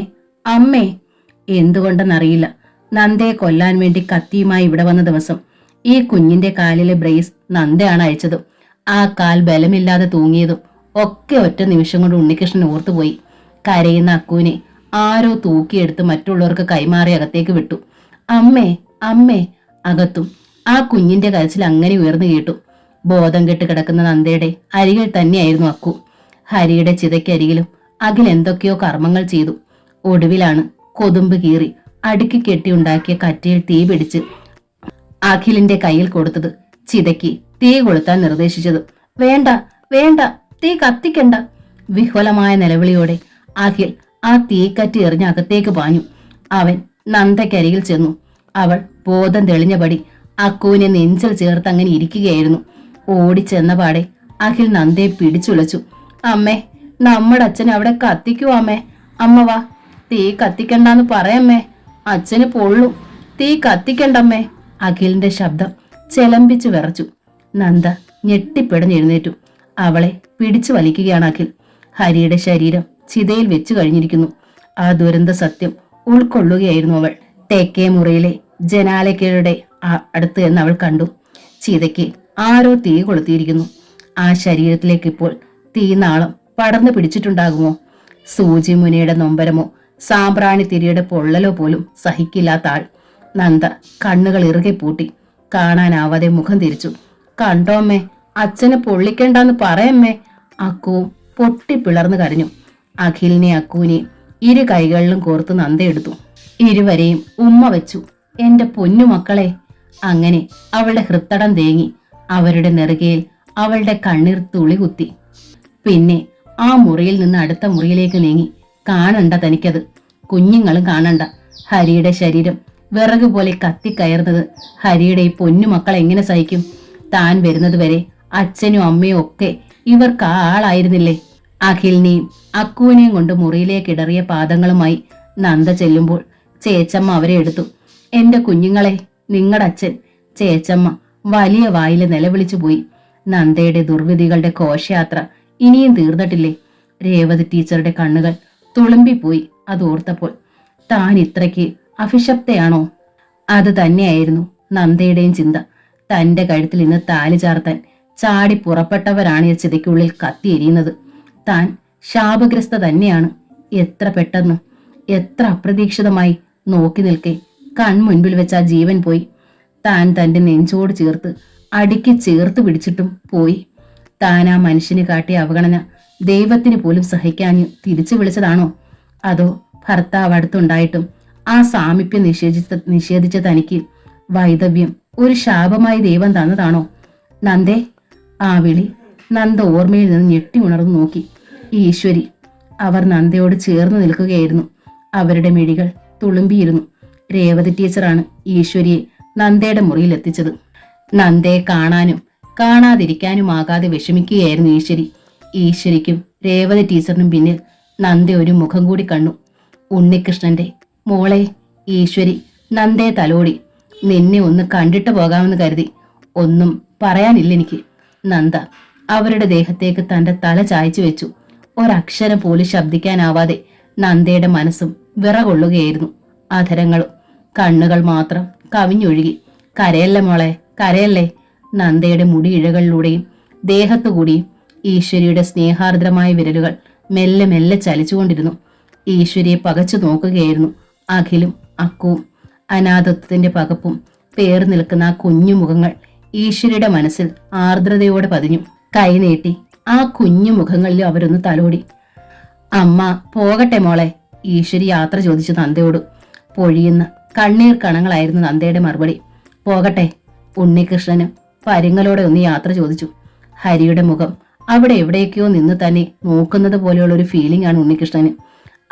അമ്മേ! എന്തുകൊണ്ടെന്നറിയില്ല, നന്ദയെ കൊല്ലാൻ വേണ്ടി കത്തിയുമായി ഇവിടെ വന്ന ദിവസം ഈ കുഞ്ഞിന്റെ കാലിലെ ബ്രേസ് നന്ദയാണ് അയച്ചതും. ആ കാൽ ബലമില്ലാതെ തൂങ്ങിയതും ഒക്കെ ഒറ്റ നിമിഷം കൊണ്ട് ഉണ്ണികൃഷ്ണൻ ഓർത്തുപോയി. കരയുന്ന അക്കുവിനെ ആരോ തൂക്കിയെടുത്ത് മറ്റുള്ളവർക്ക് കൈമാറി അകത്തേക്ക് വിട്ടു. അമ്മേ, അമ്മേ! അകത്തും ആ കുഞ്ഞിന്റെ കരച്ചിൽ അങ്ങനെ ഉയർന്നു കേട്ടു. ബോധം കെട്ട് കിടക്കുന്ന നന്ദയുടെ അരികിൽ തന്നെയായിരുന്നു അക്കു. ഹരിയുടെ ചിതയ്ക്കരികിലും അഖിൽ എന്തൊക്കെയോ കർമ്മങ്ങൾ ചെയ്തു. ഒടുവിലാണ് കൊതുമ്പ് കീറി അടുക്കി കെട്ടിയുണ്ടാക്കിയ കറ്റയിൽ തീ പിടിച്ച് അഖിലിന്റെ കയ്യിൽ കൊടുത്തത്. ചിതയ്ക്ക് തീ കൊളുത്താൻ നിർദ്ദേശിച്ചത്. വേണ്ട, വേണ്ട, തീ കത്തിക്കണ്ട! വിഹ്വലമായ നിലവിളിയോടെ അഖിൽ ആ തീക്കറ്റി എറിഞ്ഞ് അകത്തേക്ക് പാഞ്ഞു. അവൻ നന്ദയ്ക്കരികിൽ ചെന്നു. അവൾ ബോധം തെളിഞ്ഞപടി അക്കുവിനെ നെഞ്ചിൽ ചേർത്ത് അങ്ങനെ ഇരിക്കുകയായിരുന്നു. ഓടിച്ചെന്ന പാടെ അഖിൽ നന്ദയെ പിടിച്ചുലച്ചു. അമ്മേ, നമ്മുടെ അച്ഛൻ അവിടെ കത്തിക്കൂ അമ്മേ! അമ്മ വാ, തീ കത്തിക്കണ്ടെന്ന് പറയമ്മേ! അച്ഛന് പൊള്ളും, തീ കത്തിക്കണ്ടമ്മേ! അഖിലിന്റെ ശബ്ദം ചെലമ്പിച്ചു വിറച്ചു. നന്ദ ഞെട്ടിപ്പിടഞ്ഞെഴുന്നേറ്റു. അവളെ പിടിച്ചു വലിക്കുകയാണ് അഖിൽ. ഹരിയുടെ ശരീരം ചിതയിൽ വെച്ചു കഴിഞ്ഞിരിക്കുന്നു. ആ ദുരന്ത സത്യം ഉൾക്കൊള്ളുകയായിരുന്നു അവൾ. തെക്കേ മുറിയിലെ ജനാലയ്ക്കയുടെ അടുത്ത് എന്ന് അവൾ കണ്ടു. ചിതയ്ക്ക് ആരോ തീ കൊളുത്തിയിരിക്കുന്നു. ആ ശരീരത്തിലേക്ക് ഇപ്പോൾ തീനാളം പടർന്നു പിടിച്ചിട്ടുണ്ടാകുമോ? സൂചി മുനയുടെ നൊമ്പരമോ സാമ്പ്രാണി തിരിയുടെ പൊള്ളലോ പോലും സഹിക്കില്ലാത്ത ആൾ. നന്ദ കണ്ണുകൾ ഇറുകെ പൂട്ടി കാണാനാവാതെ മുഖം തിരിച്ചു. കണ്ടോമ്മേ, അച്ഛനെ പൊള്ളിക്കണ്ടെന്ന് പറയമ്മേ! അക്കുവും പൊട്ടിപ്പിളർന്നു കരഞ്ഞു. അഖിലിനെ അക്കുവിനെ ഇരു കൈകളിലും കോർത്ത് നന്ദ എടുത്തു. ഇരുവരെയും ഉമ്മ വെച്ചു. എന്റെ പൊന്നുമക്കളെ! അങ്ങനെ അവളുടെ ഹൃത്തടം തേങ്ങി. അവരുടെ നെറുകയിൽ അവളുടെ കണ്ണീർ തുളി കുത്തി. പിന്നെ ആ മുറിയിൽ നിന്ന് അടുത്ത മുറിയിലേക്ക് നീങ്ങി. കാണണ്ട തനിക്കത്, കുഞ്ഞുങ്ങളും കാണണ്ട. ഹരിയുടെ ശരീരം വിറക് പോലെ കത്തിക്കയർന്നത് ഹരിയുടെ ഈ പൊന്നുമക്കൾ എങ്ങനെ സഹിക്കും? താൻ വരുന്നത് വരെ അച്ഛനും അമ്മയും ഒക്കെ ഇവർക്ക് ആ ആളായിരുന്നില്ലേ? അഖിലിനെയും അക്കുവിനെയും കൊണ്ട് മുറിയിലേക്ക് ഇടറിയ പാദങ്ങളുമായി നന്ദ ചെല്ലുമ്പോൾ ചേച്ചമ്മ അവരെ എടുത്തു. എന്റെ കുഞ്ഞുങ്ങളെ, നിങ്ങളുടെ അച്ഛൻ! ചേച്ചമ്മ വലിയ വായില് നിലവിളിച്ചു പോയി. നന്ദയുടെ ദുർവിധികളുടെ ഘോഷയാത്ര ഇനിയും തീർന്നിട്ടില്ലേ? രേവതി ടീച്ചറുടെ കണ്ണുകൾ തുളുമ്പിപ്പോയി അതോർത്തപ്പോൾ. താൻ ഇത്രയ്ക്ക് അഭിശപ്തയാണോ? അത് തന്നെയായിരുന്നു നന്ദയുടെയും ചിന്ത. തന്റെ കഴുത്തിൽ ഇന്ന് താലി ചാർത്താൻ ചാടി പുറപ്പെട്ടവരാണ് ഈ ചിതയ്ക്കുള്ളിൽ കത്തിയെരിയുന്നത്. താൻ ശാപഗ്രസ്ത തന്നെയാണ്. എത്ര പെട്ടെന്ന്, എത്ര അപ്രതീക്ഷിതമായി നോക്കി നിൽക്കെ കൺമുൻപിൽ വെച്ച് ആ ജീവൻ പോയി. താൻ തന്റെ നെഞ്ചോട് ചേർത്ത് അടുക്കി ചേർത്ത് പിടിച്ചിട്ടും പോയി. താൻ ആ മനുഷ്യന് കാട്ടിയ അവഗണന ദൈവത്തിന് പോലും സഹിക്കാഞ്ഞ് തിരിച്ചു വിളിച്ചതാണോ? അതോ ഭർത്താവ് അടുത്തുണ്ടായിട്ടും ആ സാമീപ്യം നിഷേധിച്ച തനിക്ക് വൈദവ്യം ഒരു ശാപമായി ദൈവം തന്നതാണോ? നന്ദേ! ആ വിളി നന്ദ ഓർമ്മയിൽ നിന്ന് ഞെട്ടി ഉണർന്നു നോക്കി. ഈശ്വരി! അവർ നന്ദയോട് ചേർന്ന് നിൽക്കുകയായിരുന്നു. അവരുടെ മിഴികൾ തുളുമ്പിയിരുന്നു. രേവതി ടീച്ചറാണ് ഈശ്വരിയെ നന്ദയുടെ മുറിയിൽ എത്തിച്ചത്. നന്ദയെ കാണാനും കാണാതിരിക്കാനുമാകാതെ വിഷമിക്കുകയായിരുന്നു ഈശ്വരി. ഈശ്വരിക്കും രേവതി ടീച്ചറിനും പിന്നിൽ നന്ദ ഒരു മുഖം കൂടി കണ്ടു. ഉണ്ണികൃഷ്ണന്റെ മോളെ! ഈശ്വരി നന്ദയെ തലോടി. നിന്നെ ഒന്ന് കണ്ടിട്ട് പോകാമെന്ന് കരുതി. ഒന്നും പറയാനില്ലെനിക്ക്. നന്ദ അവരുടെ ദേഹത്തേക്ക് തന്റെ തല ചായച്ചു വെച്ചു. ഒരക്ഷരം പോലും ശബ്ദിക്കാനാവാതെ നന്ദയുടെ മനസ്സും വിറകൊള്ളുകയായിരുന്നു. അധരങ്ങളും കണ്ണുകൾ മാത്രം കവിഞ്ഞൊഴുകി. കരയല്ലേ മോളെ, കരയല്ലേ! നന്ദയുടെ മുടിയിഴകളിലൂടെയും ദേഹത്തുകൂടിയും ഈശ്വരിയുടെ സ്നേഹാർദ്രമായ വിരലുകൾ മെല്ലെ മെല്ലെ ചലിച്ചുകൊണ്ടിരുന്നു. ഈശ്വരിയെ പകച്ചു നോക്കുകയായിരുന്നു അഖിലും അക്കുവും. അനാഥത്വത്തിന്റെ പകപ്പും പേർ നിൽക്കുന്ന ആ കുഞ്ഞു മുഖങ്ങൾ ഈശ്വരിയുടെ മനസ്സിൽ ആർദ്രതയോടെ പതിഞ്ഞു. കൈനീട്ടി ആ കുഞ്ഞു മുഖങ്ങളിൽ അവരൊന്ന് തലോടി. അമ്മ പോകട്ടെ മോളെ, ഈശ്വരി യാത്ര ചോദിച്ചു നന്ദയോട്. പൊഴിയുന്ന കണ്ണീർ കണങ്ങളായിരുന്നു നന്ദയുടെ മറുപടി. പോകട്ടെ, ഉണ്ണികൃഷ്ണന് പരുങ്ങലോടെ ഒന്ന് യാത്ര ചോദിച്ചു. ഹരിയുടെ മുഖം അവിടെ എവിടേക്കോ നിന്ന് തന്നെ നോക്കുന്നത് പോലെയുള്ള ഒരു ഫീലിംഗ് ആണ് ഉണ്ണികൃഷ്ണന്.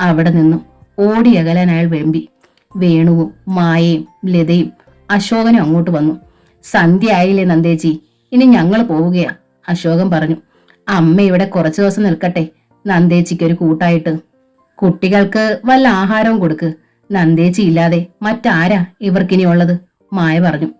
അവിടെ നിന്നും ഓടിയകലാൻ അയാൾ വെമ്പി. വേണുവും മായയും ലതയും അശോകനും അങ്ങോട്ട് വന്നു. സന്ധ്യ ആയില്ലേ നന്ദേച്ചി, ഇനി ഞങ്ങൾ പോവുകയാ, അശോകൻ പറഞ്ഞു. അമ്മ ഇവിടെ കുറച്ചു ദിവസം നിൽക്കട്ടെ, നന്ദേച്ചിക്ക് ഒരു കൂട്ടായിട്ട്. കുട്ടികൾക്ക് വല്ല ആഹാരവും കൊടുക്ക്, നന്ദേച്ചി ഇല്ലാതെ മറ്റാരാ ഇവർക്കിനി ഉള്ളത്, മായ പറഞ്ഞു.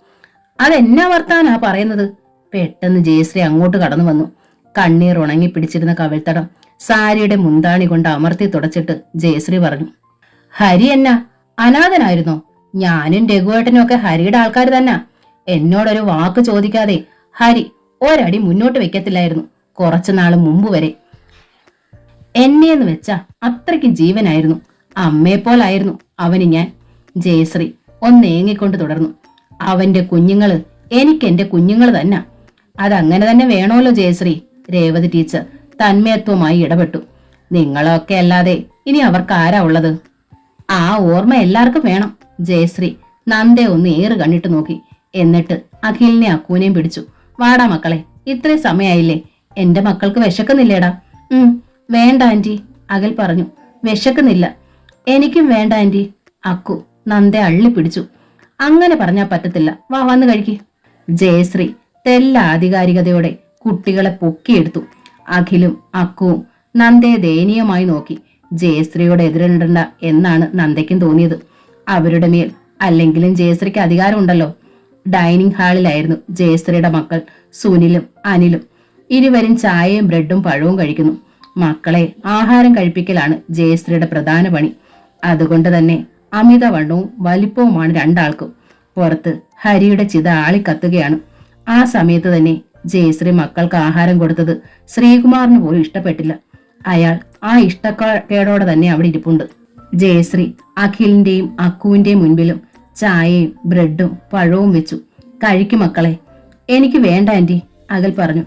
അതെന്നാ വർത്താനാ പറയുന്നത്? പെട്ടെന്ന് ജയശ്രീ അങ്ങോട്ട് കടന്നു വന്നു. കണ്ണീർ ഉണങ്ങി പിടിച്ചിരുന്ന കവിൾത്തടം സാരിയുടെ മുന്താണി കൊണ്ട് അമർത്തി തുടച്ചിട്ട് ജയശ്രീ പറഞ്ഞു. ഹരി എന്നാ അനാഥനായിരുന്നോ? ഞാനും രഘുവേട്ടനും ഒക്കെ ഹരിയുടെ ആൾക്കാർ തന്നെ. എന്നോടൊരു വാക്ക് ചോദിക്കാതെ ഹരി ഒരടി മുന്നോട്ട് വെക്കത്തില്ലായിരുന്നു കുറച്ചു നാള് മുമ്പ് വരെ. എന്നെയെന്ന് വെച്ചാ അത്രയ്ക്ക് ജീവനായിരുന്നു. അമ്മയെപ്പോലായിരുന്നു അവന് ഞാൻ. ജയശ്രീ ഒന്നേങ്ങിക്കൊണ്ട് തുടർന്നു. അവന്റെ കുഞ്ഞുങ്ങള് എനിക്കെന്റെ കുഞ്ഞുങ്ങള് തന്നെ. അതങ്ങനെ തന്നെ വേണമല്ലോ ജയശ്രീ, രേവതി ടീച്ചർ തന്മയത്വമായി ഇടപെട്ടു. നിങ്ങളൊക്കെ അല്ലാതെ ഇനി അവർക്ക് ആരാ ഉള്ളത്? ആ ഓർമ്മ എല്ലാവർക്കും വേണം. ജയശ്രീ നന്ദയെ ഒന്ന് ഏറ് കണ്ണിട്ട് നോക്കി. എന്നിട്ട് അഖിലിനെ അക്കൂനെയും പിടിച്ചു. വാടാ മക്കളെ, ഇത്രയും സമയായില്ലേ, എന്റെ മക്കൾക്ക് വിശക്കുന്നില്ലേടാ? വേണ്ട ആന്റി, അഖിൽ പറഞ്ഞു. വിശക്കുന്നില്ല, എനിക്കും വേണ്ട ആന്റി. അക്കു നന്ദയെ അള്ളി പിടിച്ചു. അങ്ങനെ പറഞ്ഞാ പറ്റത്തില്ല, വാ വന്ന് കഴിക്ക്. ജയശ്രീ തെല്ല ആധികാരികതയോടെ കുട്ടികളെ പൊക്കിയെടുത്തു. അഖിലും അക്കുവും നന്ദയെ ദയനീയമായി നോക്കി. ജയശ്രീയോട് എതിരിടണ്ട എന്നാണ് നന്ദയ്ക്കും തോന്നിയത്. അവരുടെ മേൽ അല്ലെങ്കിലും ജയശ്രീക്ക് അധികാരമുണ്ടല്ലോ. ഡൈനിങ് ഹാളിലായിരുന്നു ജയശ്രീയുടെ മക്കൾ സുനിലും അനിലും. ഇരുവരും ചായയും ബ്രെഡും പഴവും കഴിക്കുന്നു. മക്കളെ ആഹാരം കഴിപ്പിക്കലാണ് ജയശ്രീയുടെ പ്രധാന പണി. അതുകൊണ്ട് തന്നെ അമിതവണ്ണവും വലിപ്പവുമാണ് രണ്ടാൾക്കും. പുറത്ത് ഹരിയുടെ ചിത ആളിക്കത്തുകയാണ്. ആ സമയത്ത് തന്നെ ജയശ്രീ മക്കൾക്ക് ആഹാരം കൊടുത്തത് ശ്രീകുമാറിന് പോലും ഇഷ്ടപ്പെട്ടില്ല. അയാൾ ആ ഇഷ്ടക്കേടോടെ തന്നെ അവിടെ ഇരിപ്പുണ്ട്. ജയശ്രീ അഖിലിന്റെയും അക്കുവിന്റെയും മുൻപിലും ചായയും ബ്രെഡും പഴവും വെച്ചു. കഴിക്കും മക്കളെ. എനിക്ക് വേണ്ട ആന്റി, അഖിൽ പറഞ്ഞു.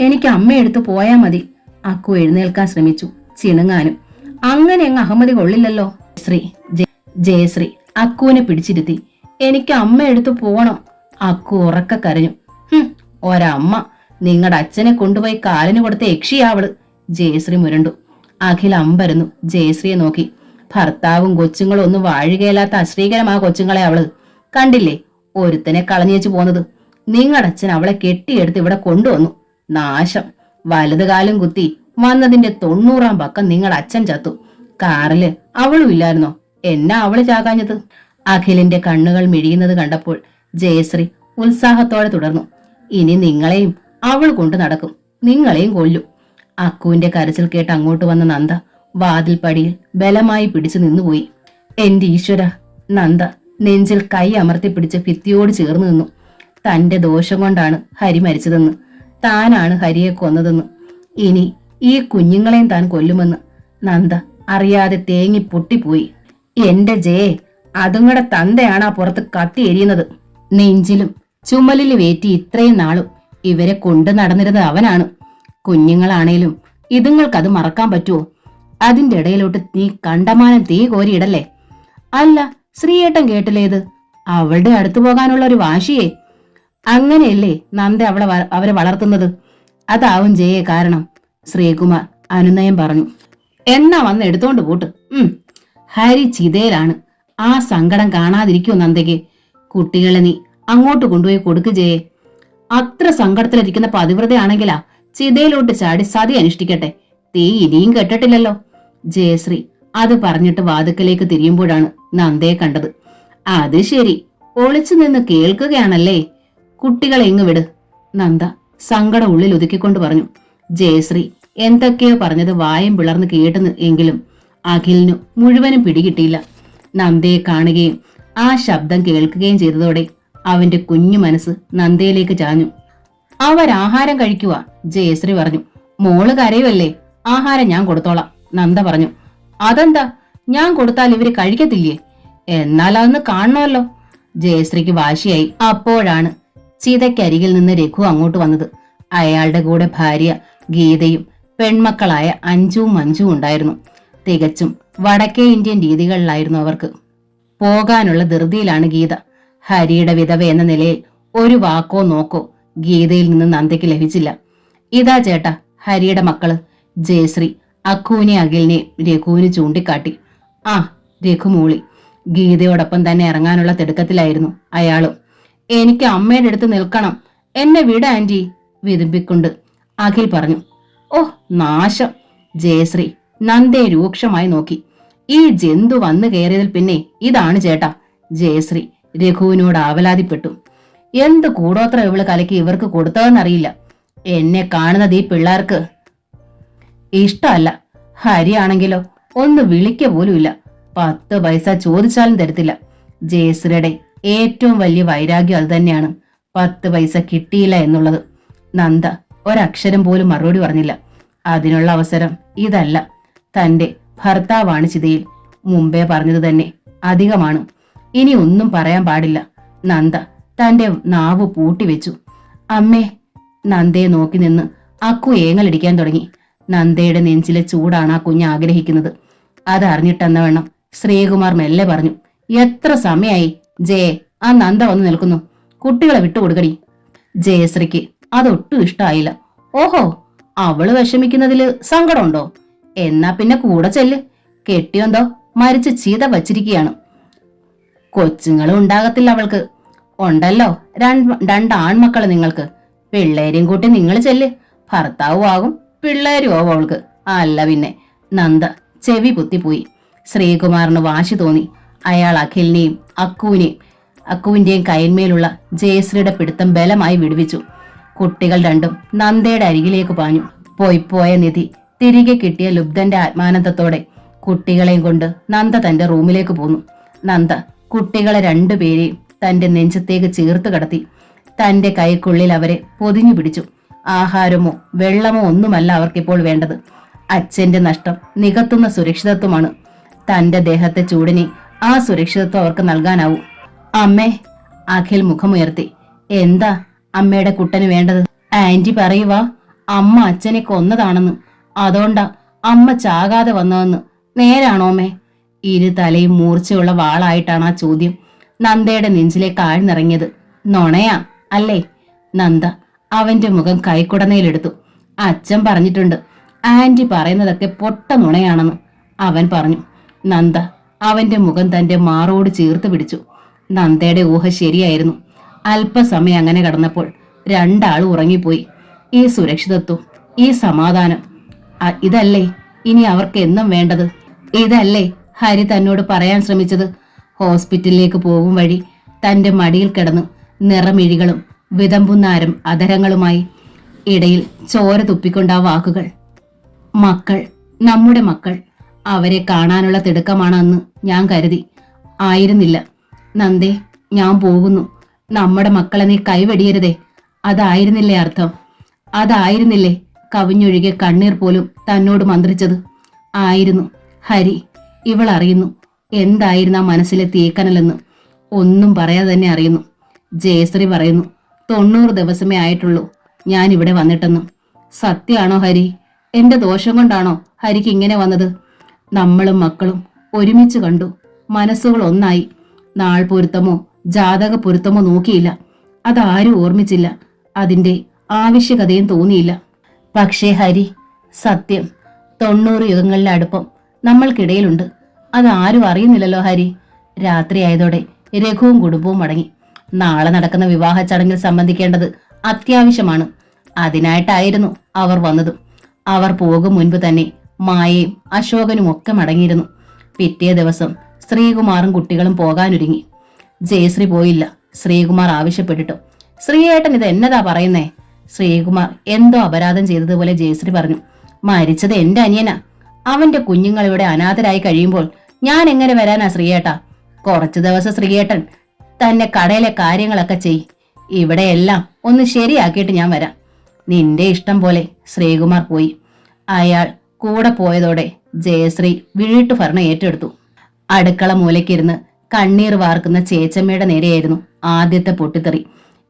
എനിക്ക് അമ്മയെടുത്ത് പോയാ മതി. അക്കു എഴുന്നേൽക്കാൻ ശ്രമിച്ചു, ചിണുങ്ങാനും. അങ്ങനെ അങ്ങ് അഹമ്മതി കൊള്ളില്ലല്ലോ. ജയശ്രീ അക്കുവിനെ പിടിച്ചിരുത്തി. എനിക്ക് അമ്മ എടുത്തു പോകണം. അക്കു ഉറക്ക കരഞ്ഞു. ഒരമ്മ, നിങ്ങളുടെ അച്ഛനെ കൊണ്ടുപോയി കാലിന് കൊടുത്ത യക്ഷിയാവള്. ജയശ്രീ മുരണ്ടു. അഖിൽ അമ്പരന്നു ജയശ്രീയെ നോക്കി. ഭർത്താവും കൊച്ചുങ്ങളും ഒന്നും വാഴുകയില്ലാത്ത അശ്രീകരമാ കൊച്ചുങ്ങളെ അവള്. കണ്ടില്ലേ ഒരുത്തനെ കളഞ്ഞേച്ചു പോന്നത്? നിങ്ങളുടെ അച്ഛൻ അവളെ കെട്ടിയെടുത്ത് ഇവിടെ കൊണ്ടുവന്നു. നാശം. വലതുകാലം കുത്തി വന്നതിന്റെ 90-ാം പക്കം നിങ്ങളുടെ അച്ഛൻ ചത്തു. കാറില് അവളും ഇല്ലായിരുന്നോ? എന്നാ അവള് ചാകാഞ്ഞത്? അഖിലിന്റെ കണ്ണുകൾ മിഴിയുന്നത് കണ്ടപ്പോൾ ജയശ്രീ ഉത്സാഹത്തോടെ തുടർന്നു. ഇനി നിങ്ങളെയും അവൾ കൊണ്ട് നടക്കും, നിങ്ങളെയും കൊല്ലും. അക്കുവിന്റെ കരച്ചിൽ കേട്ട് അങ്ങോട്ട് വന്ന നന്ദ വാതിൽപ്പടിയിൽ ബലമായി പിടിച്ചു നിന്നുപോയി. എന്റെ ഈശ്വര! നന്ദ നെഞ്ചിൽ കൈ അമർത്തി പിടിച്ച് ഭിത്തിയോട് ചേർന്ന് നിന്നു. തന്റെ ദോഷം കൊണ്ടാണ് ഹരി മരിച്ചതെന്ന്, താനാണ് ഹരിയെ കൊന്നതെന്ന്, ഇനി ഈ കുഞ്ഞുങ്ങളെയും താൻ കൊല്ലുമെന്ന് നന്ദ അറിയാതെ തേങ്ങി പൊട്ടിപ്പോയി. എന്റെ ജയെ, അതുങ്ങളുടെ തന്തയാണ് ആ പുറത്ത് കത്തി എരിയുന്നത്. നെഞ്ചിലും ചുമലിലും വേറ്റി ഇത്രയും നാളും ഇവരെ കൊണ്ടു നടന്നിരുന്നത് അവനാണ്. കുഞ്ഞുങ്ങളാണേലും ഇതുങ്ങൾക്കത് മറക്കാൻ പറ്റുമോ? അതിന്റെ ഇടയിലോട്ട് നീ കണ്ടമാനം തീ കോരിയിടല്ലേ? അല്ല, ശ്രീയേട്ടൻ കേട്ടില്ലേത്? അവളുടെ അടുത്തു പോകാനുള്ള ഒരു വാശിയേ. അങ്ങനെയല്ലേ നന്ദ അവരെ വളർത്തുന്നത്? അതാവും ജയെ കാരണം, ശ്രീകുമാർ അനുനയം പറഞ്ഞു. എന്നാ വന്ന് എടുത്തോണ്ട് പോട്ട്. ഹരി ചിതയിലാണ്. ആ സങ്കടം കാണാതിരിക്കോ നന്ദയ്ക്ക്? കുട്ടികളെ നീ അങ്ങോട്ട് കൊണ്ടുപോയി കൊടുക്ക് ജയെ. അത്ര സങ്കടത്തിലിരിക്കുന്ന പതിവ്രതയാണെങ്കിലാ ചിതയിലോട്ട് ചാടി സതി അനുഷ്ഠിക്കട്ടെ. തീ ഇനിയും കെട്ടിട്ടില്ലല്ലോ. ജയശ്രീ അത് പറഞ്ഞിട്ട് വാതുക്കലേക്ക് തിരിയുമ്പോഴാണ് നന്ദയെ കണ്ടത്. അത് ശരി, ഒളിച്ചു നിന്ന് കേൾക്കുകയാണല്ലേ. കുട്ടികളെ ഇങ്ങ് വിട്, നന്ദ സങ്കടം ഉള്ളിൽ ഒതുക്കിക്കൊണ്ട് പറഞ്ഞു. ജയശ്രീ എന്തൊക്കെയോ പറഞ്ഞത് വായും പിളർന്ന് കേട്ടെന്ന് എങ്കിലും അഖിലിനു മുഴുവനും പിടികിട്ടിയില്ല. നന്ദയെ കാണുകയും ആ ശബ്ദം കേൾക്കുകയും ചെയ്തതോടെ അവന്റെ കുഞ്ഞു മനസ്സ് നന്ദയിലേക്ക് ചാഞ്ഞു. അവരാഹാരം കഴിക്കുക, ജയശ്രീ പറഞ്ഞു. മോള് കരയുവല്ലേ, ആഹാരം ഞാൻ കൊടുത്തോളാം, നന്ദ പറഞ്ഞു. അതെന്താ, ഞാൻ കൊടുത്താൽ ഇവര് കഴിക്കത്തില്ലേ? എന്നാൽ അതൊന്ന് കാണണമല്ലോ. ജയശ്രീക്ക് വാശിയായി. അപ്പോഴാണ് ചിതയ്ക്കരികിൽ നിന്ന് രഘു അങ്ങോട്ട് വന്നത്. അയാളുടെ കൂടെ ഭാര്യ ഗീതയും പെൺമക്കളായ അഞ്ജുവും മഞ്ജുവും ഉണ്ടായിരുന്നു. തികച്ചും വടക്കേ ഇന്ത്യൻ രീതികളിലായിരുന്നു അവർക്ക്. പോകാനുള്ള ധൃതിയിലാണ് ഗീത. ഹരിയുടെ വിധവ എന്ന നിലയിൽ ഒരു വാക്കോ നോക്കോ ഗീതയിൽ നിന്ന് നന്ദയ്ക്ക് ലഭിച്ചില്ല. ഇതാ ചേട്ടാ ഹരിയുടെ മക്കള്. ജയശ്രീ അഖുവിനെ അഖിലിനെ രഘുവിന് ചൂണ്ടിക്കാട്ടി. ആ, രഘുമൂളി. ഗീതയോടൊപ്പം തന്നെ ഇറങ്ങാനുള്ള തിടുക്കത്തിലായിരുന്നു അയാളും. എനിക്ക് അമ്മയുടെ അടുത്ത് നിൽക്കണം, എന്നെ വിട ആന്റി, വിതുമ്പിക്കൊണ്ട് അഖിൽ പറഞ്ഞു. ഓ നാശം! ജയശ്രീ നന്ദയെ രൂക്ഷമായി നോക്കി. ഈ ജന്തു വന്നു കയറിയതിൽ പിന്നെ ഇതാണ് ചേട്ടാ. ജയശ്രീ രഘുവിനോട് ആവലാതിപ്പെട്ടു. എന്ത് കൂടോത്ര ഇവള് കലക്കി ഇവർക്ക് കൊടുത്തതെന്നറിയില്ല. എന്നെ കാണുന്നത് ഈ പിള്ളേർക്ക് ഇഷ്ടമല്ല. ഹരിയാണെങ്കിലോ ഒന്ന് വിളിക്ക പോലുമില്ല. 10 പൈസ ചോദിച്ചാലും തരത്തില്ല. ജയശ്രീയുടെ ഏറ്റവും വലിയ വൈരാഗ്യം അത് തന്നെയാണ്, 10 പൈസ കിട്ടിയില്ല എന്നുള്ളത്. നന്ദ ഒരക്ഷരം പോലും മറുപടി പറഞ്ഞില്ല. അതിനുള്ള അവസരം ഇതല്ല. തന്റെ ഭർത്താവാണ് ചിതയിൽ. മുമ്പേ പറഞ്ഞത് തന്നെ അധികമാണ്. ഇനി ഒന്നും പറയാൻ പാടില്ല. നന്ദ തന്റെ നാവ് പൂട്ടിവെച്ചു. അമ്മേ! നന്ദയെ നോക്കി നിന്ന് അക്കു ഏങ്ങലടിക്കാൻ തുടങ്ങി. നന്ദയുടെ നെഞ്ചിലെ ചൂടാണ് ആ കുഞ്ഞ് ആഗ്രഹിക്കുന്നത്. അതറിഞ്ഞിട്ടെന്നവണ്ണം ശ്രീകുമാർ മെല്ലെ പറഞ്ഞു. എത്ര സമയായി ജയെ, ആ നന്ദ വന്ന് നിൽക്കുന്നു. കുട്ടികളെ വിട്ടുകൊടുക്കടി. ജയശ്രീക്ക് അതൊട്ടും ഇഷ്ടമായില്ല. ഓഹോ, അവള് വിഷമിക്കുന്നതില് സങ്കടമുണ്ടോ? എന്നാ പിന്നെ കൂടെ ചെല്ല്. കെട്ടിയോന്തോ മരിച്ച് ചീത വച്ചിരിക്കുകയാണ്. കൊച്ചുങ്ങളും ഉണ്ടാകത്തില്ല അവൾക്ക്. ഉണ്ടല്ലോ 2 ആൺമക്കള് നിങ്ങൾക്ക്. പിള്ളേരെയും കൂട്ടി നിങ്ങൾ ചെല്ല്. ഭർത്താവും ആകും പിള്ളേരും ആവും അവൾക്ക്. അല്ല പിന്നെ. നന്ദ ചെവി കുത്തിപ്പോയി. ശ്രീകുമാറിന് വാശി തോന്നി. അയാൾ അഖിലിനെയും അക്കുവിന്റെയും കൈന്മേലുള്ള ജയശ്രീയുടെ പിടുത്തം ബലമായി വിടുവിച്ചു. കുട്ടികൾ രണ്ടും നന്ദയുടെ അരികിലേക്ക് പാഞ്ഞു. പോയ നിധി തിരികെ കിട്ടിയ ലുബ്ധന്റെ ആത്മാനന്ദത്തോടെ കുട്ടികളെയും കൊണ്ട് നന്ദ തന്റെ റൂമിലേക്ക് പോന്നു. നന്ദ കുട്ടികളെ 2 പേരെയും തന്റെ നെഞ്ചത്തേക്ക് ചേർത്ത് കടത്തി. തന്റെ കൈക്കുള്ളിൽ അവരെ പൊതിഞ്ഞു പിടിച്ചു. ആഹാരമോ വെള്ളമോ ഒന്നുമല്ല അവർക്കിപ്പോൾ വേണ്ടത്. അച്ഛന്റെ നഷ്ടം നികത്തുന്ന സുരക്ഷിതത്വമാണ്. തന്റെ ദേഹത്തെ ചൂടിനെ ആ സുരക്ഷിതത്വം അവർക്ക് നൽകാനാവൂ. അമ്മേ! അഖിൽ മുഖമുയർത്തി. എന്താ അമ്മയുടെ കുട്ടന് വേണ്ടത്? ആന്റി പറയുവാ, അമ്മ അച്ഛനെ കൊന്നതാണെന്ന്. അതുകൊണ്ടാ അമ്മ ചാകാതെ വന്നതെന്ന്. നേരാണോ അമ്മേ? 2 തലയും മൂർച്ചയുള്ള വാളായിട്ടാണ് ആ ചോദ്യം നന്ദയുടെ നെഞ്ചിലേക്ക് ആഴ്ന്നിറങ്ങിയത്. നുണയാ അല്ലേ? നന്ദ അവന്റെ മുഖം കൈക്കുടനയിലെടുത്തു. അച്ഛൻ പറഞ്ഞിട്ടുണ്ട് ആന്റി പറയുന്നതൊക്കെ പൊട്ട നുണയാണെന്ന് അവൻ പറഞ്ഞു. നന്ദ അവന്റെ മുഖം തന്റെ മാറോട് ചേർത്ത് പിടിച്ചു. നന്ദയുടെ ഊഹ ശരിയായിരുന്നു. അല്പസമയം അങ്ങനെ കടന്നപ്പോൾ 2 ആളും ഉറങ്ങിപ്പോയി. ഈ സുരക്ഷിതത്വം, ഈ സമാധാനം, ഇതല്ലേ ഇനി അവർക്ക് എന്നും വേണ്ടത്? ഇതല്ലേ ഹരി തന്നോട് പറയാൻ ശ്രമിച്ചത്? ഹോസ്പിറ്റലിലേക്ക് പോകും വഴി തന്റെ മടിയിൽ കിടന്ന് നിറമിഴികളും വിതമ്പുന്നാരം അധരങ്ങളുമായി ഇടയിൽ ചോര തുപ്പിക്കൊണ്ട ആ വാക്കുകൾ. മക്കൾ, നമ്മുടെ മക്കൾ. അവരെ കാണാനുള്ള തിടുക്കമാണ് അന്ന് ഞാൻ കരുതി. ആയിരുന്നില്ല. നന്ദേ, ഞാൻ പോകുന്നു. നമ്മുടെ മക്കളെ നീ കൈവെടിയരുതേ. അതായിരുന്നില്ലേ അർത്ഥം? അതായിരുന്നില്ലേ കവിഞ്ഞൊഴുകിയ കണ്ണീർ പോലും തന്നോട് മന്ത്രിച്ചത്? ആയിരുന്നു. ഹരി, ഇവൾ അറിയുന്നു എന്തായിരുന്നു ആ മനസ്സിലെ തീക്കനലെന്ന്. ഒന്നും പറയാതെ തന്നെ അറിയുന്നു. ജയശ്രീ പറയുന്നു 90 ദിവസമേ ആയിട്ടുള്ളൂ ഞാൻ ഇവിടെ വന്നിട്ടെന്ന്. സത്യമാണോ ഹരി? എന്റെ ദോഷം കൊണ്ടാണോ ഹരിക്ക് ഇങ്ങനെ വന്നത്? നമ്മളും മക്കളും ഒരുമിച്ച് കണ്ടു. മനസ്സുകൾ ഒന്നായി. നാൾ പൊരുത്തമോ ജാതക പൊരുത്തമോ നോക്കിയില്ല. അതാരും ഓർമ്മിച്ചില്ല. അതിന്റെ ആവശ്യകതയും തോന്നിയില്ല. പക്ഷേ ഹരി, സത്യം, 90 യുഗങ്ങളിലെ അടുപ്പം നമ്മൾക്കിടയിലുണ്ട്. അതാരും അറിയുന്നില്ലല്ലോ ഹരി. രാത്രിയായതോടെ രഘുവും കുടുംബവും മടങ്ങി. നാളെ നടക്കുന്ന വിവാഹ ചടങ്ങിൽ സംബന്ധിക്കേണ്ടത് അത്യാവശ്യമാണ്. അതിനായിട്ടായിരുന്നു അവർ വന്നതും. അവർ പോകും മുൻപ് തന്നെ മായയും അശോകനും ഒക്കെ മടങ്ങിയിരുന്നു. പിറ്റേ ദിവസം ശ്രീകുമാറും കുട്ടികളും പോകാനൊരുങ്ങി. ജയശ്രീ പോയില്ല. ശ്രീകുമാർ ആവശ്യപ്പെട്ടിട്ടു. ശ്രീയേട്ടൻ ഇത് എന്നതാ പറയുന്നേ? ശ്രീകുമാർ എന്തോ അപരാധം ചെയ്തതുപോലെ ജയശ്രീ പറഞ്ഞു. മരിച്ചത് എന്റെ അനിയനാ. അവന്റെ കുഞ്ഞുങ്ങൾ ഇവിടെ അനാഥരായി കഴിയുമ്പോൾ ഞാൻ എങ്ങനെ വരാനാ ശ്രീയേട്ടാ? കുറച്ചു ദിവസം ശ്രീയേട്ടൻ തന്നെ കടയിലെ കാര്യങ്ങളൊക്കെ ചെയ്. ഇവിടെയെല്ലാം ഒന്ന് ശരിയാക്കിയിട്ട് ഞാൻ വരാം. നിന്റെ ഇഷ്ടം പോലെ. ശ്രീകുമാർ പോയി. അയാൾ കൂടെ പോയതോടെ ജയശ്രീ വീട്ടുഭരണം ഏറ്റെടുത്തു. അടുക്കള മൂലയ്ക്കിരുന്ന് കണ്ണീർ വാർക്കുന്ന ചേച്ചമ്മയുടെ നേരെയായിരുന്നു ആദ്യത്തെ പൊട്ടിത്തെറി.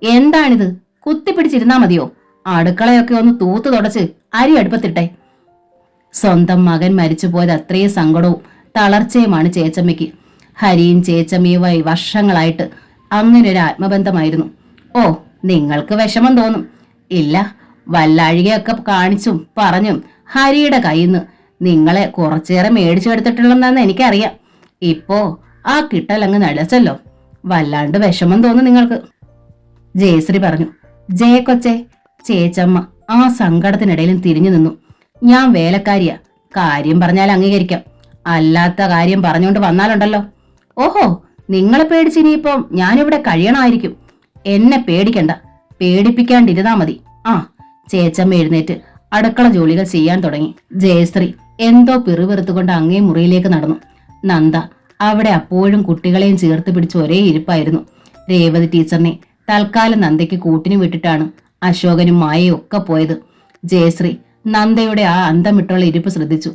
എന്താണിത്? കുത്തിപ്പിടിച്ചിരുന്നാ മതിയോ? അടുക്കളയൊക്കെ ഒന്ന് തൂത്തു തുടച്ച് അരി അടുപ്പത്തിട്ടെ. സ്വന്തം മകൻ മരിച്ചുപോയത് അത്രയും സങ്കടവും തളർച്ചയുമാണ് ചേച്ചമ്മയ്ക്ക്. ഹരിയും ചേച്ചമ്മയുമായി വർഷങ്ങളായിട്ട് അങ്ങനെ ഒരു ആത്മബന്ധമായിരുന്നു. ഓ, നിങ്ങൾക്ക് വിഷമം തോന്നും. ഇല്ല, വല്ലാഴികയൊക്കെ കാണിച്ചും പറഞ്ഞും ഹരിയുടെ കയ്യിൽ നിന്ന് നിങ്ങളെ കുറച്ചേറെ മേടിച്ചെടുത്തിട്ടുള്ളതെന്ന് എനിക്കറിയാം. ഇപ്പോ ആ കിട്ടലങ്ങ് നടച്ചല്ലോ, വല്ലാണ്ട് വിഷമം തോന്നും നിങ്ങൾക്ക്. ജയശ്രീ പറഞ്ഞു. ജയക്കൊച്ചെ, ചേച്ചമ്മ ആ സങ്കടത്തിനിടയിലും തിരിഞ്ഞു നിന്നു. ഞാൻ വേലക്കാരിയാ, കാര്യം പറഞ്ഞാൽ അംഗീകരിക്കാം, അല്ലാത്ത കാര്യം പറഞ്ഞുകൊണ്ട് വന്നാലുണ്ടല്ലോ. ഓഹോ, നിങ്ങളെ പേടിച്ച് ഇനിയിപ്പം ഞാനിവിടെ കഴിയണമായിരിക്കും. എന്നെ പേടിക്കണ്ട, പേടിപ്പിക്കാണ്ടിരുന്നാ മതി. ആ, ചേച്ചമ്മ എഴുന്നേറ്റ് അടുക്കള ജോലികൾ ചെയ്യാൻ തുടങ്ങി. ജയശ്രീ എന്തോ പിറുപിറുത്തുകൊണ്ട് അങ്ങേ മുറിയിലേക്ക് നടന്നു. നന്ദ അവിടെ അപ്പോഴും കുട്ടികളെയും ചേർത്ത് പിടിച്ച് ഒരേ ഇരിപ്പായിരുന്നു. രേവതി ടീച്ചറിനെ തൽക്കാലം നന്ദയ്ക്ക് കൂട്ടിന് വിട്ടിട്ടാണ് അശോകനും മായയും ഒക്കെ പോയത്. ജയശ്രീ നന്ദയുടെ ആ അന്തമിട്ടുള്ള ഇരിപ്പ് ശ്രദ്ധിച്ചു.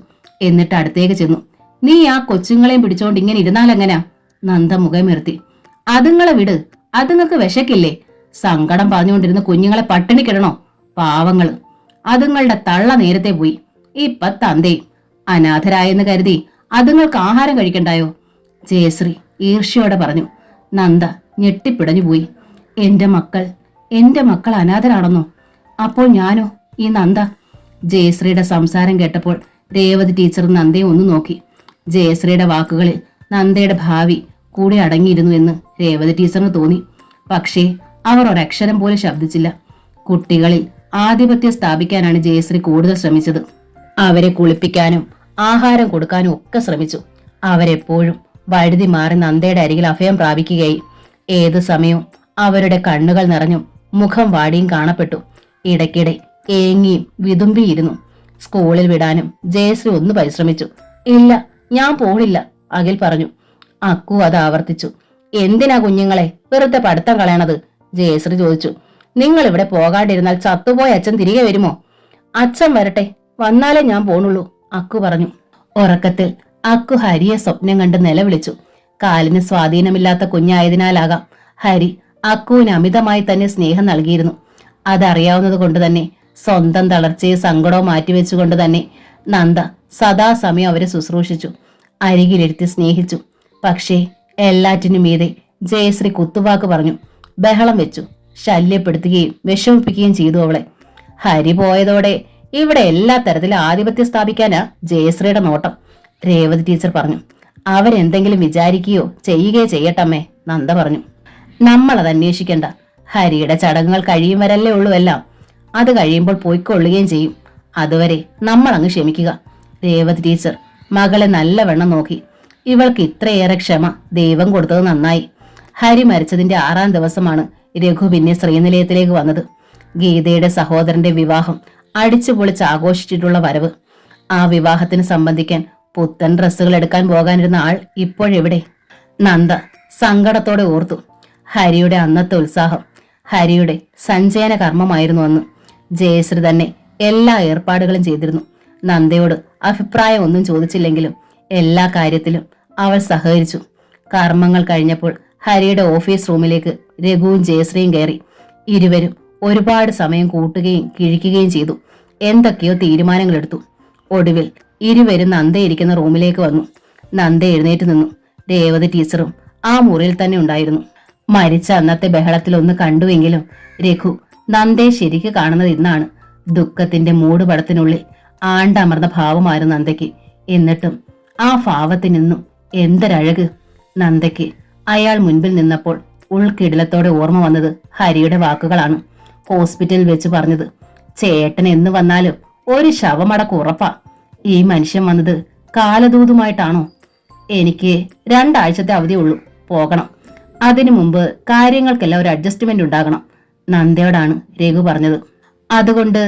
എന്നിട്ട് അടുത്തേക്ക് ചെന്നു. നീ ആ കൊച്ചുങ്ങളെയും പിടിച്ചോണ്ട് ഇങ്ങനെ ഇരുന്നാലെങ്ങനാ? നന്ദ മുഖമുയർത്തി. അതുങ്ങളെ വിട്, അതുങ്ങൾക്ക് വിശക്കില്ലേ? സങ്കടം പറഞ്ഞുകൊണ്ടിരുന്ന കുഞ്ഞുങ്ങളെ പട്ടിണിക്കിടണോ? പാവങ്ങള്, അതുങ്ങളുടെ തള്ള നേരത്തെ പോയി. ഇപ്പൊ തന്തയും അനാഥരായെന്ന് കരുതി അതുങ്ങൾക്ക് ആഹാരം കഴിക്കണ്ടായോ? ജയശ്രീ ഈർഷ്യയോടെ പറഞ്ഞു. നന്ദ ഞെട്ടിപ്പിടഞ്ഞു പോയി. എന്റെ മക്കൾ അനാഥരാണെന്നോ? അപ്പോൾ ഞാനോ? ഈ നന്ദ? ജയശ്രീയുടെ സംസാരം കേട്ടപ്പോൾ രേവതി ടീച്ചർ നന്ദയെ ഒന്ന് നോക്കി. ജയശ്രീയുടെ വാക്കുകളിൽ നന്ദയുടെ ഭാവി കൂടി അടങ്ങിയിരുന്നു എന്ന് രേവതി ടീച്ചറിന് തോന്നി. പക്ഷേ അവർ ഒരക്ഷരം പോലും ശബ്ദിച്ചില്ല. കുട്ടികളിൽ ആധിപത്യം സ്ഥാപിക്കാനാണ് ജയശ്രീ കൂടുതൽ ശ്രമിച്ചത്. അവരെ കുളിപ്പിക്കാനും ആഹാരം കൊടുക്കാനും ഒക്കെ ശ്രമിച്ചു. അവരെപ്പോഴും വഴുതി മാറി നന്ദയുടെ അരികിൽ അഭയം പ്രാപിക്കുകയായി. ഏതു സമയവും അവരുടെ കണ്ണുകൾ നിറഞ്ഞും മുഖം വാടിയും കാണപ്പെട്ടു. ഇടയ്ക്കിടെ ഏങ്ങിയും വിതുമ്പിയിരുന്നു. സ്കൂളിൽ വിടാനും ജയശ്രീ ഒന്ന് പരിശ്രമിച്ചു. ഇല്ല, ഞാൻ പോണില്ല, അഖിൽ പറഞ്ഞു. അക്കു അത് ആവർത്തിച്ചു. എന്തിനാ കുഞ്ഞുങ്ങളെ വെറുതെ പഠിത്തം കളയണത്? ജയശ്രീ ചോദിച്ചു. നിങ്ങൾ ഇവിടെ പോകാണ്ടിരുന്നാൽ ചത്തുപോയ അച്ഛൻ തിരികെ വരുമോ? അച്ഛൻ വരട്ടെ, വന്നാലേ ഞാൻ പോണുള്ളൂ, അക്കു പറഞ്ഞു. ഉറക്കത്തിൽ അക്കു ഹരിയെ സ്വപ്നം കണ്ട് നിലവിളിച്ചു. കാലിന് സ്വാധീനമില്ലാത്ത കുഞ്ഞായതിനാലാകാം ഹരി അക്കുവിന് അമിതമായി തന്നെ സ്നേഹം നൽകിയിരുന്നു. അതറിയാവുന്നത് കൊണ്ട് തന്നെ സ്വന്തം തളർച്ചയെ സങ്കടവും മാറ്റിവെച്ചുകൊണ്ട് തന്നെ നന്ദ സദാസമയം അവരെ ശുശ്രൂഷിച്ചു, അരികിലിരുത്തി സ്നേഹിച്ചു. പക്ഷേ എല്ലാറ്റിനും മീതെ ജയശ്രീ കുത്തുവാക്ക് പറഞ്ഞു, ബഹളം വെച്ചു, ശല്യപ്പെടുത്തുകയും വിഷമിപ്പിക്കുകയും ചെയ്തു അവളെ. ഹരി പോയതോടെ ഇവിടെ എല്ലാ തരത്തിലും ആധിപത്യം സ്ഥാപിക്കാനാ ജയശ്രീയുടെ നോട്ടം, രേവതി ടീച്ചർ പറഞ്ഞു. അവരെന്തെങ്കിലും വിചാരിക്കുകയോ ചെയ്യുകയോ ചെയ്യട്ടമ്മേ, നന്ദ പറഞ്ഞു. നമ്മളത് അന്വേഷിക്കണ്ട, ഹരിയുടെ ചടങ്ങുകൾ കഴിയും വരല്ലേ ഉള്ളൂ എല്ലാം. അത് കഴിയുമ്പോൾ പോയിക്കൊള്ളുകയും ചെയ്യും. അതുവരെ നമ്മൾ അങ്ങ് ക്ഷമിക്കുക. രേവതി ടീച്ചർ മകളെ നല്ലവണ്ണം നോക്കി. ഇവൾക്ക് ഇത്രയേറെ ക്ഷമ ദൈവം കൊടുത്തത് നന്നായി. ഹരി മരിച്ചതിന്റെ 6ാം ദിവസമാണ് രഘു പിന്നെ ശ്രീനിലയത്തിലേക്ക് വന്നത്. ഗീതയുടെ സഹോദരന്റെ വിവാഹം അടിച്ചു പൊളിച്ച് ആഘോഷിച്ചിട്ടുള്ള വരവ്. ആ വിവാഹത്തിന് സംബന്ധിക്കാൻ പുത്തൻ ഡ്രസ്സുകൾ എടുക്കാൻ പോകാനിരുന്ന ആൾ ഇപ്പോഴെവിടെ? നന്ദ സങ്കടത്തോടെ ഓർത്തു. ഹരിയുടെ അന്നത്തെ ഉത്സാഹം, ഹരിയുടെ സഞ്ചയന കർമ്മമായിരുന്നു അന്ന്. ജയശ്രീ തന്നെ എല്ലാ ഏർപ്പാടുകളും ചെയ്തിരുന്നു. നന്ദയോട് അഭിപ്രായം ഒന്നും ചോദിച്ചില്ലെങ്കിലും എല്ലാ കാര്യത്തിലും അവൾ സഹകരിച്ചു. കർമ്മങ്ങൾ കഴിഞ്ഞപ്പോൾ ഹരിയുടെ ഓഫീസ് റൂമിലേക്ക് രഘുവും ജയശ്രീയും കയറി. ഇരുവരും ഒരുപാട് സമയം കൂട്ടുകയും കിഴിക്കുകയും ചെയ്തു. എന്തൊക്കെയോ തീരുമാനങ്ങൾ എടുത്തു. ഒടുവിൽ ഇരുവരും നന്ദയിരിക്കുന്ന റൂമിലേക്ക് വന്നു. നന്ദ എഴുന്നേറ്റ് നിന്നു. രേവതി ടീച്ചറും ആ മുറിയിൽ തന്നെ ഉണ്ടായിരുന്നു. മരിച്ച അന്നത്തെ ബഹളത്തിലൊന്ന് കണ്ടുവെങ്കിലും രഘു നന്ദയെ ശരിക്ക് കാണുന്നത് ഇന്നാണ്. ദുഃഖത്തിന്റെ മൂടുപടത്തിനുള്ളിൽ ആണ്ടമർന്ന ഭാവമായിരുന്നു നന്ദയ്ക്ക്. എന്നിട്ടും ആ ഭാവത്തിനിന്നും എന്തൊരഴക്! നന്ദയ്ക്ക് അയാൾ മുൻപിൽ നിന്നപ്പോൾ ഉൾക്കിടിലത്തോടെ ഓർമ്മ വന്നത് ഹരിയുടെ വാക്കുകളാണ്. ഹോസ്പിറ്റലിൽ വെച്ച് പറഞ്ഞത്, ചേട്ടൻ എന്ന് വന്നാലും ഒരു ശവമടക്ക് ഉറപ്പാ. ഈ മനുഷ്യൻ വന്നത് കാലദൂതുമായിട്ടാണോ? എനിക്ക് 2 ആഴ്ചത്തെ അവധിയുള്ളൂ, പോകണം. അതിനു മുമ്പ് കാര്യങ്ങൾക്കെല്ലാം ഒരു അഡ്ജസ്റ്റ്മെന്റ് ഉണ്ടാകണം, നന്ദയോടാണ് രഘു പറഞ്ഞത്. അതുകൊണ്ട്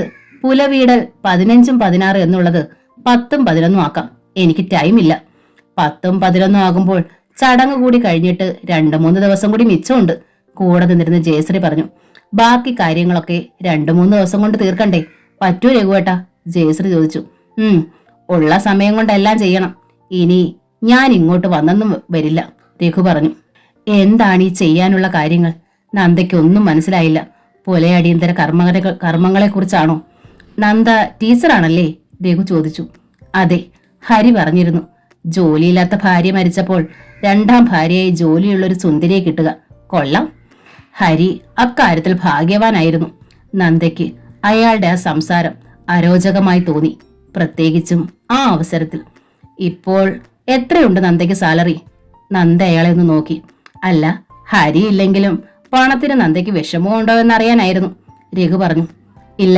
പുലവീടൽ 15ഉം 16 എന്നുള്ളത് 10ഉം 11ഉം ആക്കാം. എനിക്ക് ടൈമില്ല. 10ഉം 11ഉം ആകുമ്പോൾ ചടങ്ങ് കൂടി കഴിഞ്ഞിട്ട് 2-3 ദിവസം കൂടി മിച്ചമുണ്ട്, കൂടെ നിന്നിരുന്ന ജയശ്രീ പറഞ്ഞു. ബാക്കി കാര്യങ്ങളൊക്കെ 2-3 ദിവസം കൊണ്ട് തീർക്കണ്ടേ? പറ്റൂ രഘുവേട്ടാ? ജയശ്രീ ചോദിച്ചു. ഉള്ള സമയം കൊണ്ട് എല്ലാം ചെയ്യണം. ഇനി ഞാൻ ഇങ്ങോട്ട് വന്നെന്നും വരില്ല, രഘു പറഞ്ഞു. എന്താണ് ഈ ചെയ്യാനുള്ള കാര്യങ്ങൾ? നന്ദയ്ക്ക് ഒന്നും മനസ്സിലായില്ല. പുലയടിയന്തര കർമ്മങ്ങളെ കുറിച്ചാണോ? നന്ദ ടീച്ചറാണല്ലേ? രഘു ചോദിച്ചു. അതെ, ഹരി പറഞ്ഞിരുന്നു. ജോലിയില്ലാത്ത ഭാര്യ മരിച്ചപ്പോൾ രണ്ടാം ഭാര്യയായി ജോലിയുള്ളൊരു സുന്ദരിയെ കിട്ടുക. കൊള്ളാം. ഹരി അക്കാര്യത്തിൽ ഭാഗ്യവാനായിരുന്നു. നന്ദയ്ക്ക് അയാളുടെ ആ സംസാരം അരോചകമായി തോന്നി, പ്രത്യേകിച്ചും ആ അവസരത്തിൽ. ഇപ്പോൾ എത്രയുണ്ട് നന്ദയ്ക്ക് സാലറി? നന്ദ അയാളെ ഒന്ന് നോക്കി. അല്ല, ഹരി ഇല്ലെങ്കിലും പണത്തിന് നന്ദയ്ക്ക് വിഷമോ ഉണ്ടോ എന്നറിയാനായിരുന്നു. രഘു പറഞ്ഞു. ഇല്ല,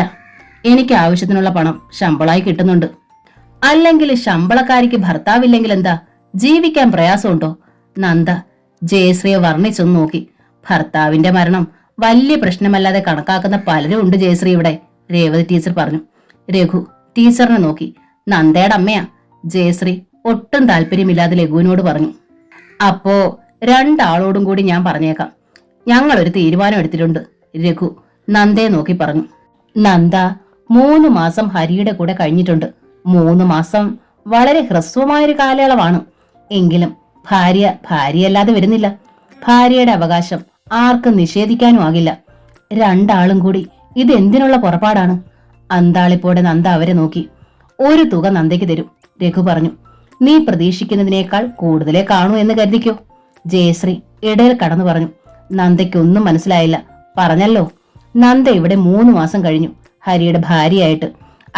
എനിക്ക് ആവശ്യത്തിനുള്ള പണം ശമ്പളമായി കിട്ടുന്നുണ്ട്. അല്ലെങ്കിൽ ശമ്പളക്കാരിക്ക് ഭർത്താവില്ലെങ്കിൽ എന്താ, ജീവിക്കാൻ പ്രയാസമുണ്ടോ? നന്ദ ജയശ്രീയെ വർണ്ണിച്ചൊന്നു നോക്കി. ഭർത്താവിന്റെ മരണം വലിയ പ്രശ്നമല്ലാതെ കണക്കാക്കുന്ന പലരും ഉണ്ട് ജയശ്രീ ഇവിടെ, രേവതി ടീച്ചർ പറഞ്ഞു. രഘു ടീച്ചറിനെ നോക്കി. നന്ദയുടെ അമ്മയാ. ജയശ്രീ ഒട്ടും താല്പര്യമില്ലാതെ ലഘുവിനോട് പറഞ്ഞു. അപ്പോ രണ്ടാളോടും കൂടി ഞാൻ പറഞ്ഞേക്കാം, ഞങ്ങളൊരു തീരുമാനം എടുത്തിട്ടുണ്ട്, രഘു നന്ദയെ നോക്കി പറഞ്ഞു. നന്ദ 3 മാസം ഹരിയുടെ കൂടെ കഴിഞ്ഞിട്ടുണ്ട്. 3 മാസം വളരെ ഹ്രസ്വമായൊരു കാലയളവാണ്. എങ്കിലും ഭാര്യയല്ലാതെ വരുന്നില്ല. ഭാര്യയുടെ അവകാശം ആർക്കും നിഷേധിക്കാനും ആകില്ല. രണ്ടാളും കൂടി ഇതെന്തിനുള്ള പുറപ്പാടാണ്? അന്താളിപ്പോടെ നന്ദ അവരെ നോക്കി. ഒരു തുക നന്ദയ്ക്ക് തരും, രഘു പറഞ്ഞു. നീ പ്രതീക്ഷിക്കുന്നതിനേക്കാൾ കൂടുതലേ കാണൂ എന്ന് കരുതിക്കോ, ജയശ്രീ ഇടയിൽ കടന്നു പറഞ്ഞു. നന്ദയ്ക്കൊന്നും മനസ്സിലായില്ല. പറഞ്ഞല്ലോ, നന്ദ ഇവിടെ 3 മാസം കഴിഞ്ഞു ഹരിയുടെ ഭാര്യയായിട്ട്.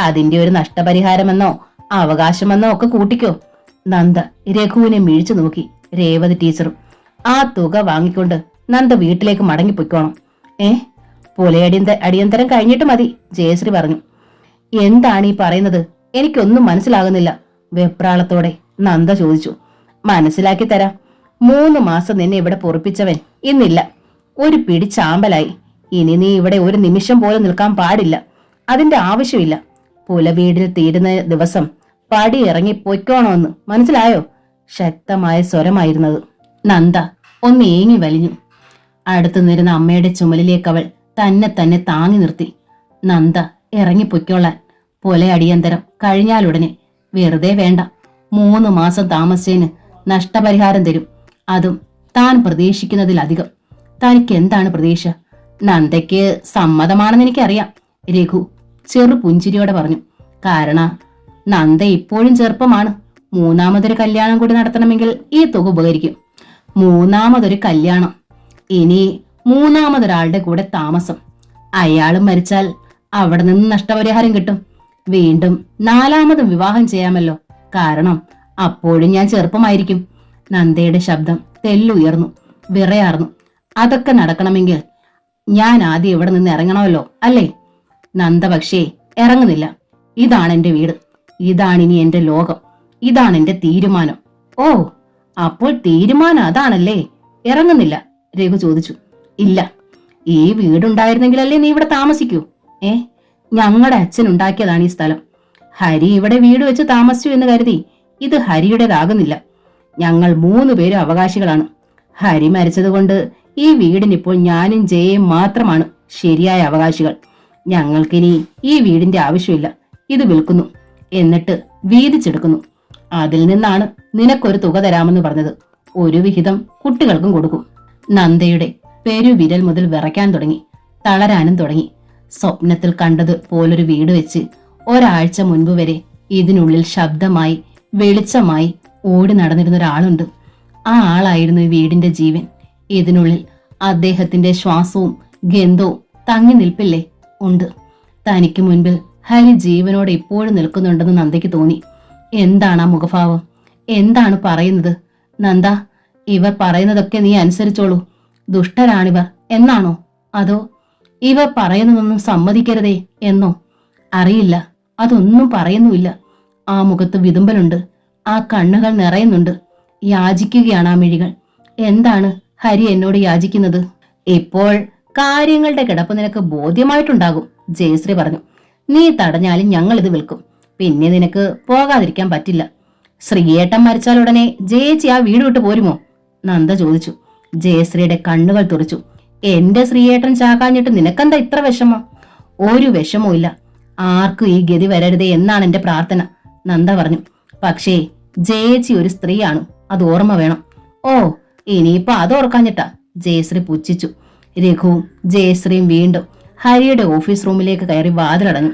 അതിന്റെ ഒരു നഷ്ടപരിഹാരമെന്നോ അവകാശമെന്നോ ഒക്കെ കൂട്ടിക്കോ. നന്ദ രഘുവിനെ മിഴിച്ചു നോക്കി. രേവതി ടീച്ചറും. ആ തുക വാങ്ങിക്കൊണ്ട് നന്ദ വീട്ടിലേക്ക് മടങ്ങിപ്പോയിക്കോണം. അടിയന്തരം കഴിഞ്ഞിട്ട് മതി, ജയശ്രീ പറഞ്ഞു. എന്താണ് ഈ പറയുന്നത്? എനിക്കൊന്നും മനസ്സിലാകുന്നില്ല, വെപ്രാളത്തോടെ നന്ദ ചോദിച്ചു. മനസ്സിലാക്കി തരാം. 3 മാസം നിന്നെ ഇവിടെ പൊറുപ്പിച്ചവൻ ഇന്നില്ല. ഒരു പിടി ചാമ്പലായി. ഇനി നീ ഇവിടെ ഒരു നിമിഷം പോലും നിൽക്കാൻ പാടില്ല. അതിന്റെ ആവശ്യമില്ല. പുലവീടിൽ തീരുന്ന ദിവസം പടി ഇറങ്ങി പൊയ്ക്കോണമെന്ന് മനസ്സിലായോ? ശക്തമായ സ്വരമായിരുന്നത്. നന്ദ ഒന്ന് ഏങ്ങി വലിഞ്ഞു. അടുത്തു നിന്നിരുന്ന അമ്മയുടെ ചുമലിലേക്ക് അവൾ തന്നെ താങ്ങി നിർത്തി. നന്ദ ഇറങ്ങിപ്പൊയ്ക്കോളാൻ. പോലെ അടിയന്തരം കഴിഞ്ഞാലുടനെ. വെറുതെ വേണ്ട, 3 മാസം താമസിച്ചതിന് നഷ്ടപരിഹാരം തരും. അതും താൻ പ്രതീക്ഷിക്കുന്നതിലധികം. തനിക്ക് എന്താണ് പ്രതീക്ഷ? നന്ദയ്ക്ക് സമ്മതമാണെന്ന് എനിക്കറിയാം, രഘു ചെറു പുഞ്ചിരിയോടെ പറഞ്ഞു. കാരണം നന്ദ ഇപ്പോഴും ചെറുപ്പമാണ്. 3ാമതൊരു കല്യാണം കൂടി നടത്തണമെങ്കിൽ ഈ തുക ഉപകരിക്കും. 3ാമതൊരു കല്യാണം, ഇനി 3ാമതൊരാളുടെ കൂടെ താമസം. അയാളും മരിച്ചാൽ അവിടെ നിന്ന് നഷ്ടപരിഹാരം കിട്ടും. വീണ്ടും 4ാമതും വിവാഹം ചെയ്യാമല്ലോ. കാരണം അപ്പോഴും ഞാൻ ചെറുപ്പമായിരിക്കും. നന്ദയുടെ ശബ്ദം തെല്ലുയർന്നു, വിറയാർന്നു. അതൊക്കെ നടക്കണമെങ്കിൽ ഞാൻ ആദ്യം ഇവിടെ നിന്ന് ഇറങ്ങണമല്ലോ, അല്ലേ? നന്ദ പക്ഷേ ഇറങ്ങുന്നില്ല. ഇതാണ് എന്റെ വീട്, ഇതാണിനി എന്റെ ലോകം, ഇതാണ് എന്റെ തീരുമാനം. ഓ, അപ്പോൾ തീരുമാനം അതാണല്ലേ? ഇറങ്ങുന്നില്ല, രഘു ചോദിച്ചു. ഇല്ല, ഈ വീടുണ്ടായിരുന്നെങ്കിലല്ലേ നീ ഇവിടെ താമസിക്കൂ. ഞങ്ങളുടെ അച്ഛൻ ഉണ്ടാക്കിയതാണ് ഈ സ്ഥലം. ഹരി ഇവിടെ വീട് വെച്ച് താമസിച്ചു എന്ന് കരുതി ഇത് ഹരിയുടേതാകുന്നില്ല. ഞങ്ങൾ 3 പേരും അവകാശികളാണ്. ഹരി മരിച്ചതുകൊണ്ട് ഈ വീടിനിപ്പോൾ ഞാനും ജയയും മാത്രമാണ് ശരിയായ അവകാശികൾ. ഞങ്ങൾക്കിനി ഈ വീടിന്റെ ആവശ്യമില്ല. ഇത് വിൽക്കുന്നു, എന്നിട്ട് വീതിച്ചെടുക്കുന്നു. അതിൽ നിന്നാണ് നിനക്കൊരു തുക തരാമെന്ന് പറഞ്ഞത്. ഒരു വിഹിതം കുട്ടികൾക്കും കൊടുക്കും. നന്ദയുടെ പെരുവിരൽ മുതൽ വിറയ്ക്കാൻ തുടങ്ങി, തളരാനും തുടങ്ങി. സ്വപ്നത്തിൽ കണ്ടത് പോലൊരു വീട് വെച്ച് ഒരാഴ്ച മുൻപ് വരെ ഇതിനുള്ളിൽ ശബ്ദമായി വെളിച്ചമായി ഓടി നടന്നിരുന്ന ഒരാളുണ്ട്. ആ ആളായിരുന്നു ഈ വീടിന്റെ ജീവൻ. ഇതിനുള്ളിൽ അദ്ദേഹത്തിന്റെ ശ്വാസവും ഗന്ധവും തങ്ങി നിൽപ്പില്ലേ? ഉണ്ട്. തനിക്ക് മുൻപിൽ ഹരി ജീവനോടെ ഇപ്പോഴും നിൽക്കുന്നുണ്ടെന്ന് നന്ദയ്ക്ക് തോന്നി. എന്താണ് ആ മുഖഭാവം? എന്താണ് പറയുന്നത്? നന്ദ, ഇവർ പറയുന്നതൊക്കെ നീ അനുസരിച്ചോളൂ. ദുഷ്ടരാണിവർ എന്നാണോ? അതോ ഇവർ പറയുന്നതൊന്നും സമ്മതിക്കരുതേ എന്നോ? അറിയില്ല, അതൊന്നും പറയുന്നുമില്ല. ആ മുഖത്ത് വിതുമ്പലുണ്ട്, ആ കണ്ണുകൾ നിറയുന്നുണ്ട്. യാചിക്കുകയാണ് ആ മിഴികൾ. എന്താണ് ഹരി എന്നോട് യാചിക്കുന്നത്? ഇപ്പോൾ കാര്യങ്ങളുടെ കിടപ്പ് നിനക്ക് ബോധ്യമായിട്ടുണ്ടാകും, ജയശ്രീ പറഞ്ഞു. നീ തടഞ്ഞാലും ഞങ്ങൾ ഇത് വിൽക്കും. പിന്നെ നിനക്ക് പോകാതിരിക്കാൻ പറ്റില്ല. ശ്രീയേട്ടൻ മരിച്ചാൽ ഉടനെ ജയച്ചി ആ വീട് വിട്ട് പോരുമോ? നന്ദ ചോദിച്ചു. ജയശ്രീയുടെ കണ്ണുകൾ തുറച്ചു. എന്റെ ശ്രീയേട്ടൻ ചാകാഞ്ഞിട്ട് നിനക്കെന്താ ഇത്ര വിഷമം? ഒരു വിഷമവും ഇല്ല. ആർക്കും ഈ ഗതി വരരുതേ എന്നാണ് എന്റെ പ്രാർത്ഥന, നന്ദ പറഞ്ഞു. പക്ഷേ ജയച്ചി ഒരു സ്ത്രീയാണ്, അത് ഓർമ്മ വേണം. ഓ, ഇനിയിപ്പോ അത് ഓർക്കാഞ്ഞിട്ടാ, ജയശ്രീ പുച്ഛിച്ചു. രഘുവും ജയശ്രീയും വീണ്ടും ഹരിയുടെ ഓഫീസ് റൂമിലേക്ക് കയറി വാതിലടഞ്ഞു.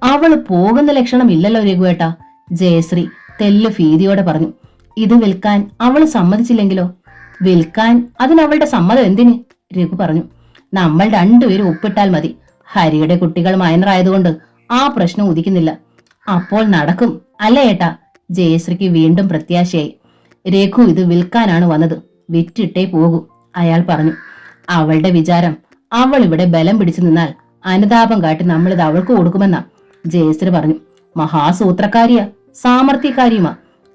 അവള് പോകുന്ന ലക്ഷണം ഇല്ലല്ലോ രഘുവേട്ടാ, ജയശ്രീ തെല്ലു ഭീതിയോടെ പറഞ്ഞു. ഇത് വിൽക്കാൻ അവള് സമ്മതിച്ചില്ലെങ്കിലോ? വിൽക്കാൻ അതിനവളുടെ സമ്മതം എന്തിന്? രഘു പറഞ്ഞു. നമ്മൾ രണ്ടുപേരും ഒപ്പിട്ടാൽ മതി. ഹരിയുടെ കുട്ടികൾ മൈനറായതുകൊണ്ട് ആ പ്രശ്നം ഉദിക്കുന്നില്ല. അപ്പോൾ നടക്കും അല്ലേ ഏട്ടാ? ജയശ്രീക്ക് വീണ്ടും പ്രത്യാശയായി. രഘു ഇത് വിൽക്കാനാണ് വന്നത്, വിറ്റിട്ടേ പോകൂ, അയാൾ പറഞ്ഞു. അവളുടെ വിചാരം അവൾ ഇവിടെ ബലം പിടിച്ചു നിന്നാൽ അനുതാപം കാട്ടി നമ്മളിത് അവൾക്ക് കൊടുക്കുമെന്നാ. ജയശ്രീ പറഞ്ഞു. മഹാസൂത്രക്കാരിയാ, സാമർത്ഥ്യക്കാരിയുമാ.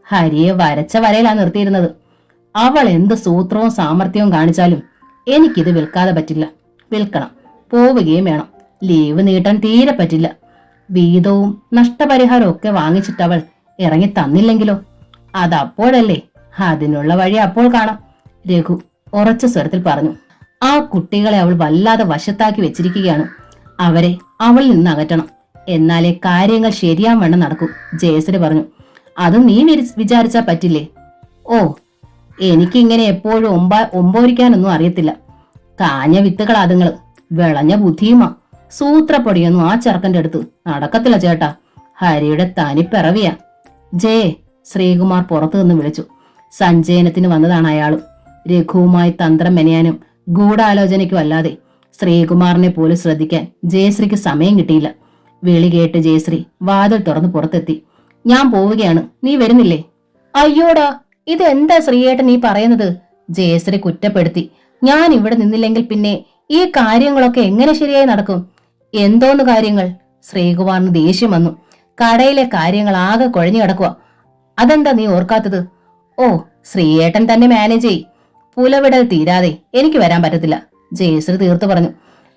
ഹരിയെ വരച്ച വരയിലാ നിർത്തിയിരുന്നത്. അവൾ എന്ത് സൂത്രവും സാമർത്ഥ്യവും കാണിച്ചാലും എനിക്കിത് വിൽക്കാതെ പറ്റില്ല. വിൽക്കണം, പോവുകയും വേണം. ലീവ് നീട്ടാൻ തീരെ പറ്റില്ല. വീതവും നഷ്ടപരിഹാരവും ഒക്കെ വാങ്ങിച്ചിട്ടവൾ ഇറങ്ങി തന്നില്ലെങ്കിലോ? അതപ്പോഴല്ലേ? അതിനുള്ള വഴി അപ്പോൾ കാണാം, രഘു ഉറച്ച സ്വരത്തിൽ പറഞ്ഞു. ആ കുട്ടികളെ അവൾ വല്ലാതെ വശത്താക്കി വെച്ചിരിക്കുകയാണ്. അവരെ അവളിൽ നിന്ന് അകറ്റണം. എന്നാലേ കാര്യങ്ങൾ ശരിയാവണ്ണം നടക്കൂ, ജയശ്രീ പറഞ്ഞു. അത് നീ വിചാരിച്ചാ പറ്റില്ലേ? ഓ, എനിക്കിങ്ങനെ എപ്പോഴും ഒമ്പോരിക്കാനൊന്നും അറിയത്തില്ല. കാഞ്ഞ വിത്തുകൾ അതുങ്ങള്, വിളഞ്ഞ ബുദ്ധിയുമാ. സൂത്രപ്പൊടിയൊന്നും ആ ചെറുക്കന്റെ അടുത്ത് നടക്കത്തില്ല ചേട്ടാ. ഹരിയുടെ തനിപ്പിറവിയാ. ജയേ, ശ്രീകുമാർ പുറത്തു നിന്ന് വിളിച്ചു. സഞ്ചയനത്തിന് വന്നതാണ് അയാളും. രഘുവുമായി തന്ത്രം മെനയാനും ഗൂഢാലോചനയ്ക്കും അല്ലാതെ ശ്രീകുമാറിനെ പോലും ശ്രദ്ധിക്കാൻ ജയശ്രീക്ക് സമയം കിട്ടിയില്ല. വിളി കേട്ട് ജയശ്രീ വാതിൽ തുറന്ന് പുറത്തെത്തി. ഞാൻ പോവുകയാണ്, നീ വരുന്നില്ലേ? അയ്യോടാ, ഇതെന്താ ശ്രീയേട്ടൻ നീ പറയുന്നത്? ജയശ്രീ കുറ്റപ്പെടുത്തി. ഞാൻ ഇവിടെ നിന്നില്ലെങ്കിൽ പിന്നെ ഈ കാര്യങ്ങളൊക്കെ എങ്ങനെ ശരിയായി നടക്കും? എന്തോന്ന് കാര്യങ്ങൾ? ശ്രീകുമാറിന് ദേഷ്യം വന്നു. കടയിലെ കാര്യങ്ങൾ ആകെ കുഴഞ്ഞു കിടക്കുക. അതെന്താ നീ ഓർക്കാത്തത്? ഓ, ശ്രീയേട്ടൻ തന്നെ മാനേജ് ചെയ്. പുലവിടൽ തീരാതെ എനിക്ക് വരാൻ പറ്റത്തില്ല, ജയശ്രീ തീർത്തു പറഞ്ഞു.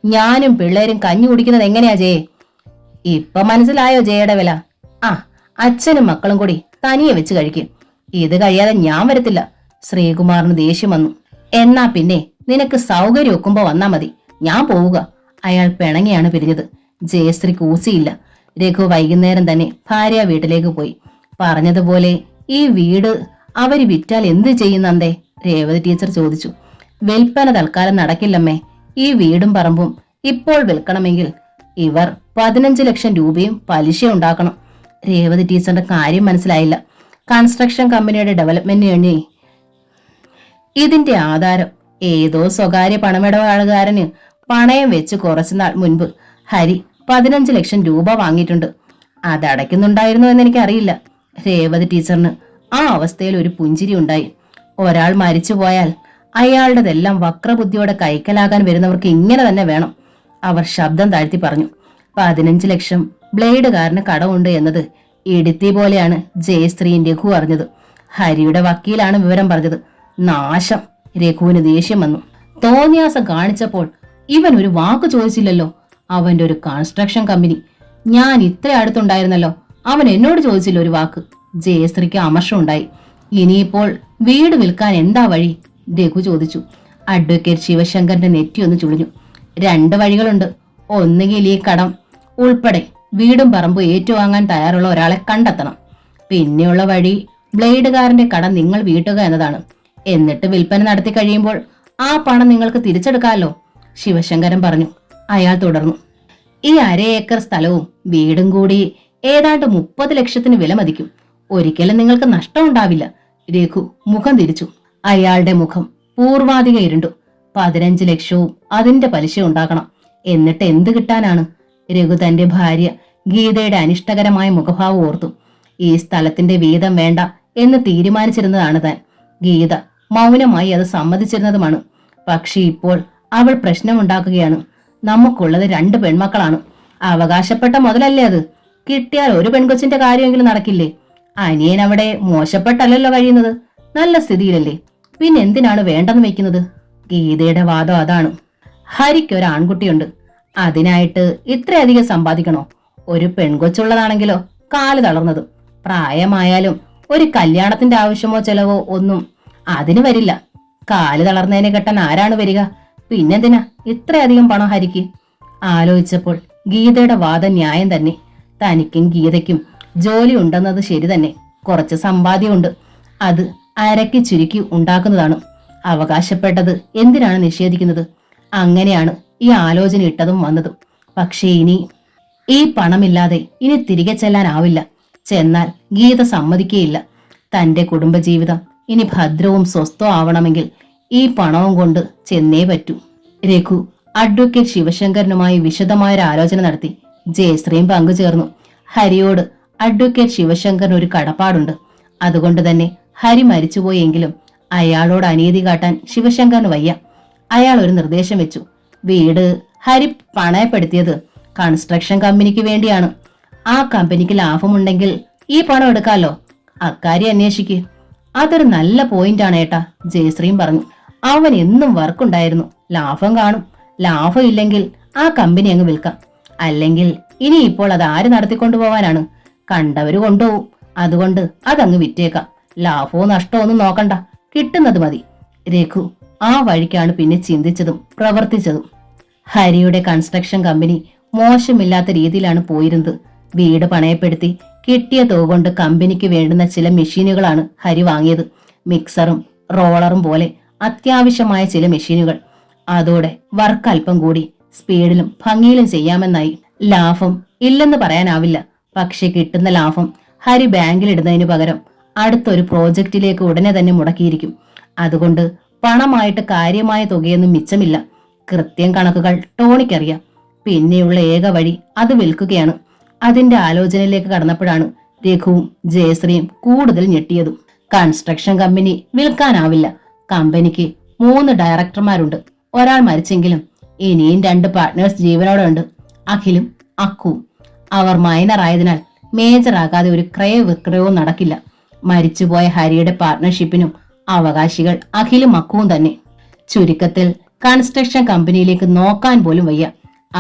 ഞാനും പിള്ളേരും കഞ്ഞി കുടിക്കുന്നത് എങ്ങനെയാ ജയേ? ഇപ്പൊ മനസ്സിലായോ ജയയുടെ വില? ആ, അച്ഛനും മക്കളും കൂടി തനിയെ വെച്ച് കഴിക്കും. ഇത് കഴിയാതെ ഞാൻ വരത്തില്ല. ശ്രീകുമാറിന് ദേഷ്യം വന്നു. എന്നാ പിന്നെ നിനക്ക് സൗകര്യം ഒക്കുമ്പോ വന്നാ മതി, ഞാൻ പോവുക. അയാൾ പിണങ്ങിയാണ് പിരിഞ്ഞത്. ജയശ്രീ കൂസിയില്ല. രഘു വൈകുന്നേരം തന്നെ ഭാര്യ വീട്ടിലേക്ക് പോയി. പറഞ്ഞതുപോലെ ഈ വീട് അവര് വിറ്റാൽ എന്ത് ചെയ്യുന്നന്തേ? രേവതി ടീച്ചർ ചോദിച്ചു. വിൽപ്പന തൽക്കാലം നടക്കില്ലമ്മേ. ഈ വീടും പറമ്പും ഇപ്പോൾ വിൽക്കണമെങ്കിൽ ഇവർ 15 ലക്ഷം രൂപയും പലിശ ഉണ്ടാക്കണം. രേവതി ടീച്ചറിന്റെ കാര്യം മനസ്സിലായില്ല. കൺസ്ട്രക്ഷൻ കമ്പനിയുടെ ഡെവലപ്മെന്റിന് വേണ്ടി ഇതിന്റെ ആധാരം ഏതോ സ്വകാര്യ പണമിടപാടുകാരന് പണയം വെച്ച് കുറച്ചുനാൾ മുൻപ് ഹരി 15 ലക്ഷം രൂപ വാങ്ങിയിട്ടുണ്ട്. അതടയ്ക്കുന്നുണ്ടായിരുന്നു എന്ന് എനിക്കറിയില്ല. രേവതി ടീച്ചറിന് ആ അവസ്ഥയിൽ ഒരു പുഞ്ചിരി ഉണ്ടായി. ഒരാൾ മരിച്ചുപോയാൽ അയാളുടെതെല്ലാം വക്രബുദ്ധിയോടെ കൈക്കലാകാൻ വരുന്നവർക്ക് ഇങ്ങനെ തന്നെ വേണം. അവർ ശബ്ദം താഴ്ത്തി പറഞ്ഞു. 15 ലക്ഷം ബ്ലേഡുകാരന് കടമുണ്ട് എന്നത് ഇടുത്തി പോലെയാണ് ജയശ്രീയും രഘു അറിഞ്ഞത്. ഹരിയുടെ വക്കീലാണ് വിവരം പറഞ്ഞത്. നാശം! രഘുവിന് ദേഷ്യം വന്നു. തോന്നിയാസം കാണിച്ചപ്പോൾ ഇവൻ ഒരു വാക്ക് ചോദിച്ചില്ലല്ലോ. അവന്റെ ഒരു കൺസ്ട്രക്ഷൻ കമ്പനി. ഞാൻ ഇത്ര അടുത്തുണ്ടായിരുന്നല്ലോ, അവൻ എന്നോട് ചോദിച്ചില്ല ഒരു വാക്ക്. ജയശ്രീക്ക് അമർഷം ഉണ്ടായി. ഇനിയിപ്പോൾ വീട് വിൽക്കാൻ എന്താ വഴി? രഘു ചോദിച്ചു. അഡ്വക്കേറ്റ് ശിവശങ്കറിന്റെ നെറ്റിയൊന്ന് ചുളിഞ്ഞു. 2 വഴികളുണ്ട്. ഒന്നുകിൽ ഈ കടം ഉൾപ്പെടെ വീടും പറമ്പും ഏറ്റുവാങ്ങാൻ തയ്യാറുള്ള ഒരാളെ കണ്ടെത്തണം. പിന്നെയുള്ള വഴി ബ്ലേഡുകാരന്റെ കടം നിങ്ങൾ വീട്ടുക എന്നതാണ്. എന്നിട്ട് വിൽപ്പന നടത്തി കഴിയുമ്പോൾ ആ പണം നിങ്ങൾക്ക് തിരിച്ചെടുക്കാമല്ലോ, ശിവശങ്കരൻ പറഞ്ഞു. അയാൾ തുടർന്നു. ഈ 1/2 ഏക്കർ സ്ഥലവും വീടും കൂടി ഏതാണ്ട് 30 ലക്ഷത്തിന് വില മതിക്കും. ഒരിക്കലും നിങ്ങൾക്ക് നഷ്ടമുണ്ടാവില്ല. രഘു മുഖം തിരിച്ചു. അയാളുടെ മുഖം പൂർവാധിക ഇരുണ്ടു. 15 ലക്ഷവും അതിന്റെ പലിശ ഉണ്ടാക്കണം. എന്നിട്ട് എന്ത് കിട്ടാനാണ്? രഘു തന്റെ ഭാര്യ ഗീതയുടെ അനിഷ്ടകരമായ മുഖഭാവം ഓർത്തു. ഈ സ്ഥലത്തിന്റെ വീതം വേണ്ട എന്ന് തീരുമാനിച്ചിരുന്നതാണ് താൻ. ഗീത മൗനമായി അത് സമ്മതിച്ചിരുന്നതുമാണ്. പക്ഷെ ഇപ്പോൾ അവൾ പ്രശ്നമുണ്ടാക്കുകയാണ്. നമുക്കുള്ളത് 2 പെൺമക്കളാണ്. അവകാശപ്പെട്ട മുതലല്ലേ അത്? കിട്ടിയാൽ ഒരു പെൺകൊച്ചിന്റെ കാര്യമെങ്കിലും നടക്കില്ലേ? അനിയൻ അവിടെ മോശപ്പെട്ടല്ലല്ലോ കഴിയുന്നത്, നല്ല സ്ഥിതിയിലല്ലേ. പിന്നെ എന്തിനാണ് വേണ്ടെന്ന് വെക്കുന്നത്? ഗീതയുടെ വാദം അതാണ്. ഹരിക്കൊരു ആൺകുട്ടിയുണ്ട്. അതിനായിട്ട് ഇത്രയധികം സമ്പാദിക്കണോ? ഒരു പെൺകൊച്ചുള്ളതാണെങ്കിലോ കാല് തളർന്നതും. പ്രായമായാലും ഒരു കല്യാണത്തിന്റെ ആവശ്യമോ ചെലവോ ഒന്നും അതിന് വരില്ല. കാല് തളർന്നതിനെ കെട്ടാൻ ആരാണ് വരിക? പിന്നെന്തിനാ ഇത്രയധികം പണം ഹരിക്ക്? ആലോചിച്ചപ്പോൾ ഗീതയുടെ വാദം ന്യായം തന്നെ. തനിക്കും ഗീതയ്ക്കും ജോലി ഉണ്ടെന്നത് ശരി തന്നെ. കുറച്ച് സമ്പാദ്യമുണ്ട്. അത് അരക്കി ചുരുക്കി ഉണ്ടാക്കുന്നതാണ്. അവകാശപ്പെട്ടത് എന്തിനാണ് നിഷേധിക്കുന്നത്? അങ്ങനെയാണ് ഈ ആലോചന ഇട്ടതും വന്നതും. പക്ഷേ ഈ പണമില്ലാതെ ഇനി തിരികെ ചെല്ലാനാവില്ല. ചെന്നാൽ ഗീത സമ്മതിക്കുകയില്ല. തന്റെ കുടുംബജീവിതം ഇനി ഭദ്രവും സ്വസ്ഥവും ആവണമെങ്കിൽ ഈ പണവും കൊണ്ട് ചെന്നേ പറ്റൂ. രഘു അഡ്വക്കേറ്റ് ശിവശങ്കരനുമായി വിശദമായൊരു ആലോചന നടത്തി. ജയശ്രീയും പങ്കുചേർന്നു. ഹരിയോട് അഡ്വക്കേറ്റ് ശിവശങ്കറിന് ഒരു കടപ്പാടുണ്ട്. അതുകൊണ്ട് തന്നെ ഹരി മരിച്ചുപോയെങ്കിലും അയാളോട് അനീതി കാട്ടാൻ ശിവശങ്കറിന് വയ്യ. അയാൾ ഒരു നിർദ്ദേശം വെച്ചു. വീട് ഹരി പണയപ്പെടുത്തിയത് കൺസ്ട്രക്ഷൻ കമ്പനിക്ക് വേണ്ടിയാണ്. ആ കമ്പനിക്ക് ലാഭമുണ്ടെങ്കിൽ ഈ പണം എടുക്കാലോ. അക്കാര്യം അന്വേഷിക്ക്. അതൊരു നല്ല പോയിന്റാണ് ഏട്ടാ, ജയശ്രീയും പറഞ്ഞു. അവൻ എന്നും വർക്കുണ്ടായിരുന്നു. ലാഭം കാണും. ലാഭം ഇല്ലെങ്കിൽ ആ കമ്പനി അങ്ങ് വിൽക്കാം. അല്ലെങ്കിൽ ഇനി ഇപ്പോൾ അത് ആര് നടത്തിക്കൊണ്ടുപോവാനാണ്? കണ്ടവര് കൊണ്ടുപോകും. അതുകൊണ്ട് അതങ്ങ് വിറ്റേക്കാം. ലാഭമോ നഷ്ടമോ ഒന്നും നോക്കണ്ട, കിട്ടുന്നത് മതി. രഘു ആ വഴിക്കാണ് പിന്നെ ചിന്തിച്ചതും പ്രവർത്തിച്ചതും. ഹരിയുടെ കൺസ്ട്രക്ഷൻ കമ്പനി മോശമില്ലാത്ത രീതിയിലാണ് പോയിരുന്നത്. വീട് പണയപ്പെടുത്തി കിട്ടിയ തുക കൊണ്ട് കമ്പനിക്ക് വേണ്ടുന്ന ചില മെഷീനുകളാണ് ഹരി വാങ്ങിയത്. മിക്സറും റോളറും പോലെ അത്യാവശ്യമായ ചില മെഷീനുകൾ. അതോടെ വർക്ക് അല്പം കൂടി സ്പീഡിലും ഭംഗിയിലും ചെയ്യാമെന്നായി. ലാഭം ഇല്ലെന്ന് പറയാനാവില്ല. പക്ഷെ കിട്ടുന്ന ലാഭം ഹരി ബാങ്കിലിടുന്നതിന് പകരം അടുത്തൊരു പ്രോജക്റ്റിലേക്ക് ഉടനെ തന്നെ മുടക്കിയിരിക്കും. അതുകൊണ്ട് പണമായിട്ട് കാര്യമായ തുകയൊന്നും മിച്ചമില്ല. കൃത്യം കണക്കുകൾ ടോണിക്കറിയാം. പിന്നെയുള്ള ഏക വഴി അത് വിൽക്കുകയാണ്. അതിന്റെ ആലോചനയിലേക്ക് കടന്നപ്പോഴാണ് രഘുവും ജയശ്രീയും കൂടുതൽ ഞെട്ടിയതും. Construction company വിൽക്കാനാവില്ല. കമ്പനിക്ക് 3 ഡയറക്ടർമാരുണ്ട്. ഒരാൾ മരിച്ചെങ്കിലും ഇനിയും 2 പാർട്ട്നേഴ്സ് ജീവനോടെ ഉണ്ട്, അഖിലും അക്കുവും. അവർ മൈനർ ആയതിനാൽ മേജർ ആകാതെ ഒരു ക്രയവിക്രയവും നടക്കില്ല. മരിച്ചുപോയ ഹരിയുടെ പാർട്ട്ണർഷിപ്പിനും അവകാശികൾ അഖിലും അക്കുവും തന്നെ. ചുരുക്കത്തിൽ കൺസ്ട്രക്ഷൻ കമ്പനിയിലേക്ക് നോക്കാൻ പോലും വയ്യ.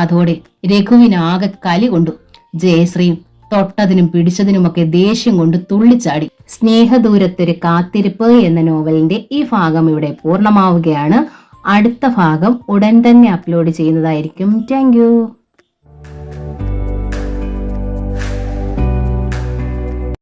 അതോടെ രഘുവിനാകെ കലി കൊണ്ടു. ജയശ്രീയും തൊട്ടതിനും പിടിച്ചതിനുമൊക്കെ ദേഷ്യം കൊണ്ട് തുള്ളിച്ചാടി. സ്നേഹദൂരത്തൊരു കാത്തിരിപ്പ് എന്ന നോവലിന്റെ ഈ ഭാഗം ഇവിടെ പൂർണ്ണമാവുകയാണ്. അടുത്ത ഭാഗം ഉടൻ തന്നെ അപ്ലോഡ് ചെയ്യുന്നതായിരിക്കും. താങ്ക്